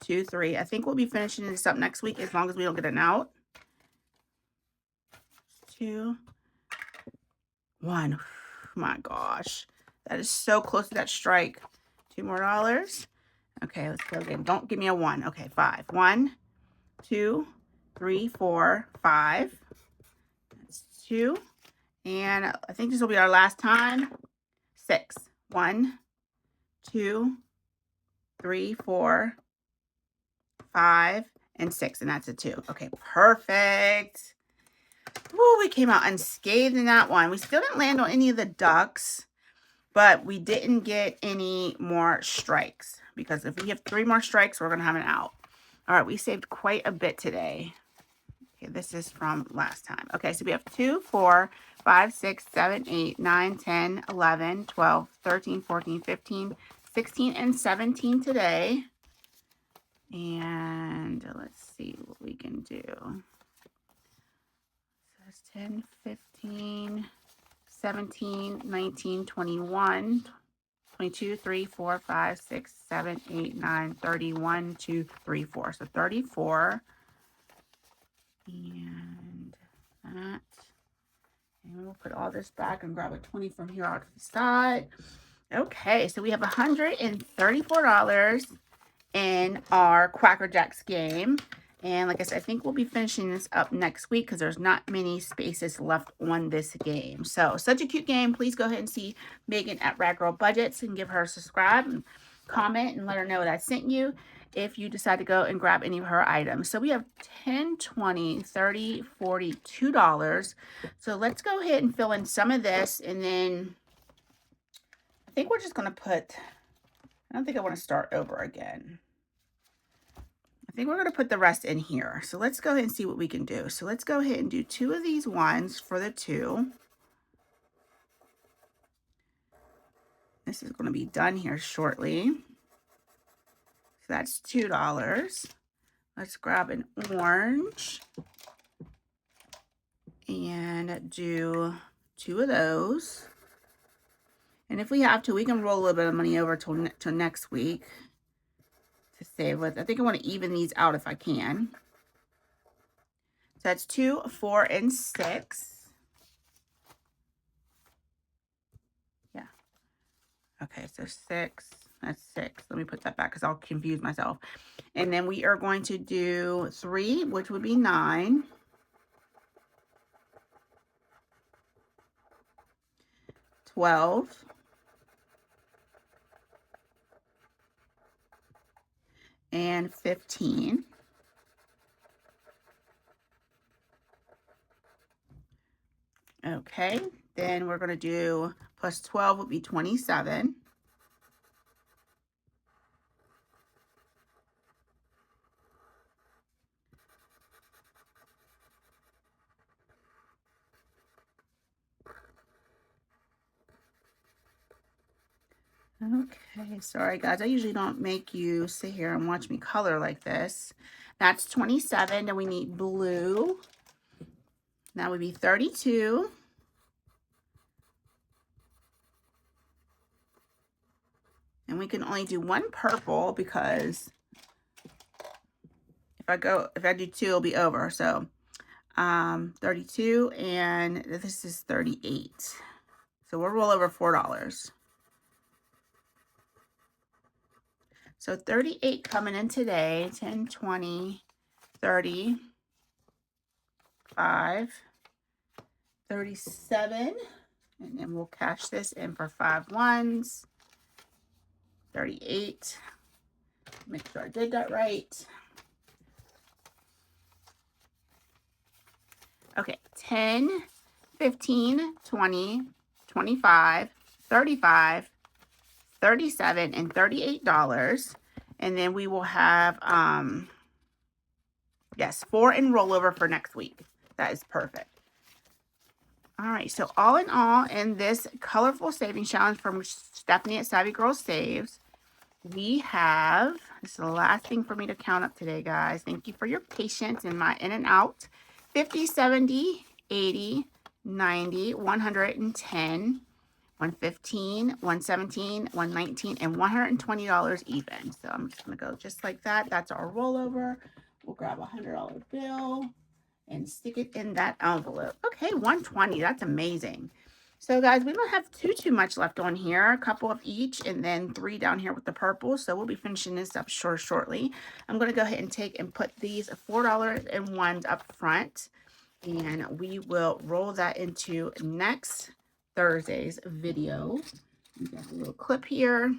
2, 3. I think we'll be finishing this up next week as long as we don't get an out. 2, 1. My gosh, that is so close to that strike. 2 more dollars. Okay, let's go again. Don't give me a 1. Okay, 5. 1, 2, 3, 4, 5. That's 2. And I think this will be our last time. 6. 1, 2, 3, 4, 5, and 6. And that's a 2. Okay, perfect. Woo, we came out unscathed in that one. We still didn't land on any of the ducks, but we didn't get any more strikes. Because if we have 3 more strikes, we're going to have an out. All right, we saved quite a bit today. Okay, this is from last time. Okay, so we have 2, 4, 5, 6, 7, 8, 9, 10, 11, 12, 13, 14, 15, 16, and 17 today. And let's see what we can do. So that's 10, 15, 17, 19, 21, 22, 3, 4, 5, 6, 7, 8, 9, 30, 1, 2, 3, 4. So 34. And that. And we'll put all this back and grab a 20 from here out to the side. Okay, so we have $134 in our Quacker Jacks game. And like I said, I think we'll be finishing this up next week because there's not many spaces left on this game. So, such a cute game. Please go ahead and see Megan at Rad Girl Budgets and give her a subscribe and comment and let her know that I sent you if you decide to go and grab any of her items. So, we have $10, $20, $30, $40, $2. So, let's go ahead and fill in some of this. And then I think we're just going to put, I don't think I want to start over again. I think we're going to put the rest in here. So let's go ahead and see what we can do. So let's go ahead and do 2 of these ones for the 2. This is going to be done here shortly. So that's $2. Let's grab an orange and do 2 of those. And if we have to, we can roll a little bit of money over to next week to save with. I think I want to even these out if I can. So that's 2, 4, and 6. Yeah. Okay, so 6. That's 6. Let me put that back because I'll confuse myself. And then we are going to do 3, which would be 9. 12. And 15. Okay, then we're going to do plus 12 would be 27. Okay, sorry guys, I usually don't make you sit here and watch me color like this. That's 27, and we need blue. That would be 32. And we can only do 1 purple because if I do 2, it'll be over. So 32, and this is 38. So we'll roll over $4. So 38 coming in today, 10, 20, 30, 5, 37, and then we'll cash this in for 5 ones, 38, make sure I did that right. Okay, 10, 15, 20, 25, 35, 37, and $38. And then we will have, yes, 4 in rollover for next week. That is perfect. All right, so all in all, in this colorful savings challenge from Stephanie at Savvy Girl Saves, we have, this is the last thing for me to count up today, guys. Thank you for your patience in my in and out. 50, 70, 80, 90, 110, 115, 117, 119, and $120 even. So I'm just going to go just like that. That's our rollover. We'll grab a $100 bill and stick it in that envelope. Okay, 120. That's amazing. So guys, we don't have too much left on here. A couple of each, and then 3 down here with the purple. So we'll be finishing this up shortly. I'm going to go ahead and take and put these $4 ones up front, and we will roll that into next Thursday's video. We got a little clip here,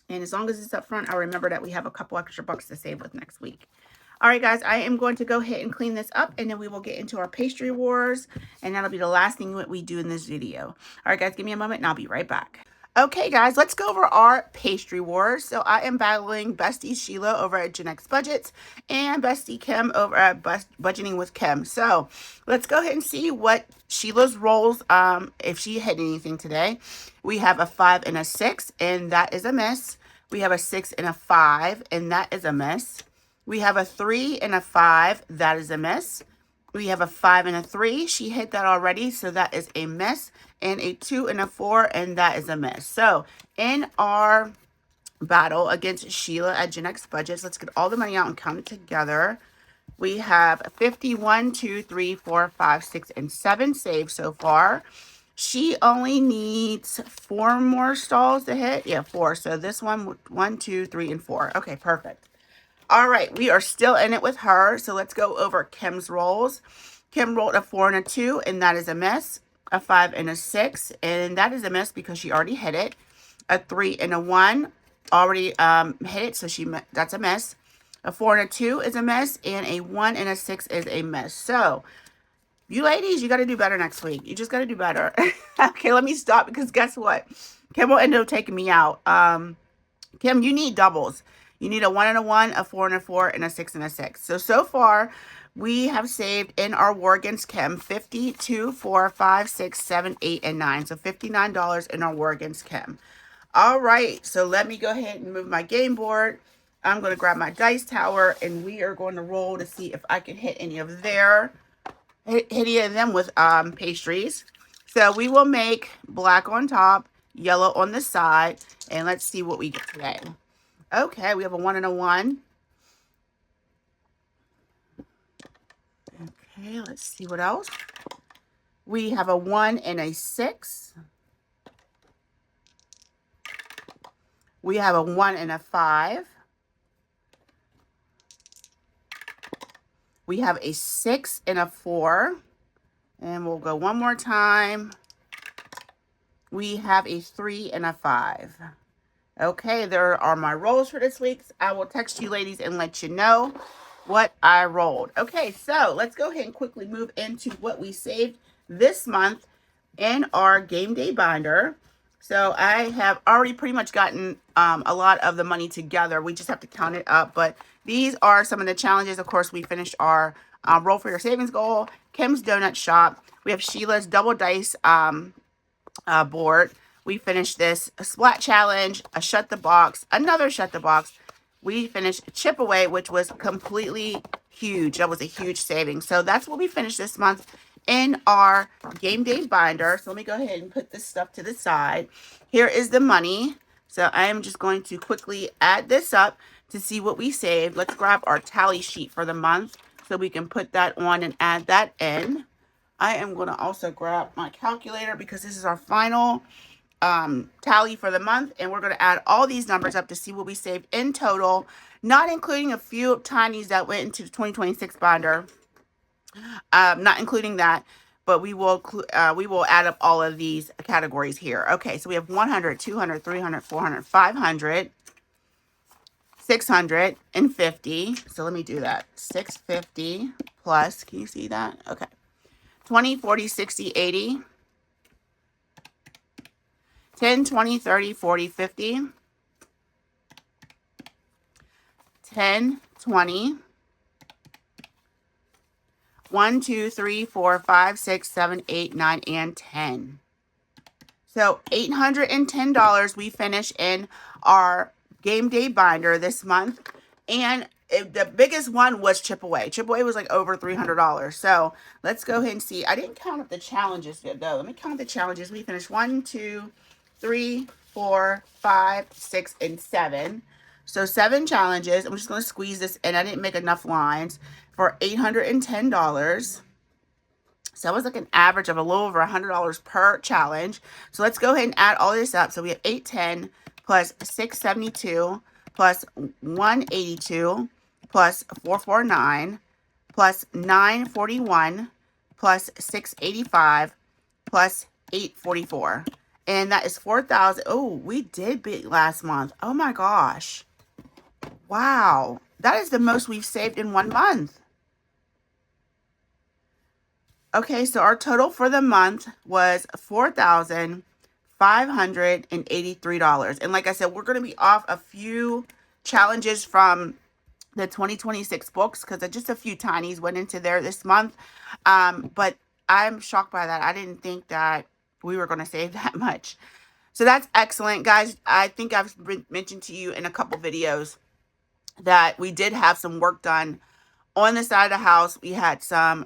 and as long as it's up front, I'll remember that we have a couple extra bucks to save with next week. All right, guys, I am going to go ahead and clean this up, and then we will get into our Pastry Wars, and that'll be the last thing that we do in this video. All right, guys, give me a moment, and I'll be right back. Okay, guys, let's go over our Pastry Wars. So I am battling Bestie Sheila over at Gen X Budgets and Bestie Kim over at Budgeting with Kim. So let's go ahead and see what Sheila's rolls, if she hit anything today. We have a 5 and a 6, and that is a miss. We have a 6 and a 5, and that is a miss. We have a 3 and a 5, that is a miss. We have a 5 and a 3. She hit that already, so that is a miss. And a 2 and a 4, and that is a miss. So in our battle against Sheila at Gen X Budgets, let's get all the money out and count it together. We have 51, 2, 3, 4, 5, 6, and 7 saved so far. She only needs 4 more stalls to hit. Yeah, 4. So this one, 1, 2, 3, and 4. Okay, perfect. All right, we are still in it with her. So let's go over Kim's rolls. Kim rolled a 4 and a 2, and that is a miss. A 5 and a 6, and that is a miss because she already hit it. A 3 and a 1 already hit it, so that's a miss. A 4 and a 2 is a miss, and a 1 and a 6 is a miss. So you ladies, you got to do better next week. You just got to do better. Okay, let me stop because guess what? Kim will end up taking me out. Kim, you need doubles. You need a 1 and a 1, a 4 and a 4, and a 6 and a 6. So far, we have saved in our war against Kim 52, 4, 5, 6, 7, 8, and 9. So $59 in our war against Kim. All right, so let me go ahead and move my game board. I'm going to grab my dice tower, and we are going to roll to see if I can hit any of any of them with pastries. So we will make black on top, yellow on the side, and let's see what we get today. Okay, we have a 1 and a 1. Okay, let's see what else. We have a 1 and a 6. We have a 1 and a 5. We have a 6 and a 4. And we'll go one more time. We have a 3 and a 5. Okay, there are my rolls for this week. I will text you ladies and let you know what I rolled. Okay, so let's go ahead and quickly move into what we saved this month in our game day binder. So I have already pretty much gotten a lot of the money together. We just have to count it up. But these are some of the challenges. Of course, we finished our roll for your savings goal, Kim's Donut Shop. We have Sheila's double dice board. We finished this a splat challenge, a shut the box, another shut the box. We finished chip away, which was completely huge. That was a huge saving. So that's what we finished this month in our game day binder. So let me go ahead and put this stuff to the side. Here is the money. So I am just going to quickly add this up to see what we saved. Let's grab our tally sheet for the month so we can put that on and add that in. I am going to also grab my calculator because this is our final tally for the month, and we're going to add all these numbers up to see what we saved in total, not including a few tinies that went into the 2026 binder. Not including that, but we will add up all of these categories here. Okay, so we have 100, 200, 300, 400, 500, 650. So let me do that. 650 plus, can you see that? Okay. 20, 40, 60, 80. 10, 20, 30, 40, 50. 10, 20. 1, 2, 3, 4, 5, 6, 7, 8, 9, and 10. So $810 we finish in our game day binder this month. And the biggest one was chip away. Chip away was like over $300. So let's go ahead and see. I didn't count up the challenges yet, though. Let me count the challenges. We finished 1, 2, 3, 4, 5, 6, and 7. So 7 challenges. I'm just going to squeeze this in. I didn't make enough lines for $810. So that was like an average of a little over $100 per challenge. So let's go ahead and add all this up. So we have 810 plus 672 plus 182 plus 449 plus 941 plus 685 plus 844. And that is 4,000. Oh, we did beat last month. Oh my gosh. Wow. That is the most we've saved in 1 month. Okay, so our total for the month was $4,583. And like I said, we're going to be off a few challenges from the 2026 books because just a few tinies went into there this month. But I'm shocked by that. I didn't think that we were going to save that much. So that's excellent, guys. I think I've mentioned to you in a couple videos that we did have some work done on the side of the house. We had some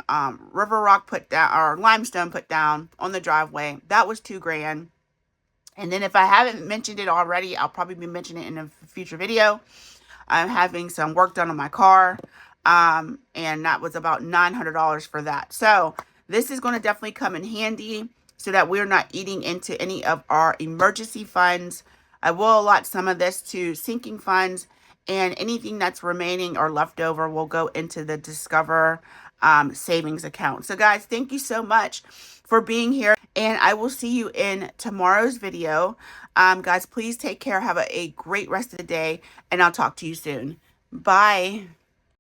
river rock put down, or limestone put down on the driveway. That was $2,000. And then if I haven't mentioned it already, I'll probably be mentioning it in a future video. I'm having some work done on my car. And that was about $900 for that. So this is going to definitely come in handy so that we're not eating into any of our emergency funds. I will allot some of this to sinking funds and anything that's remaining or left over will go into the Discover savings account. So guys, thank you so much for being here, and I will see you in tomorrow's video. Guys, please take care. Have a great rest of the day, and I'll talk to you soon. Bye.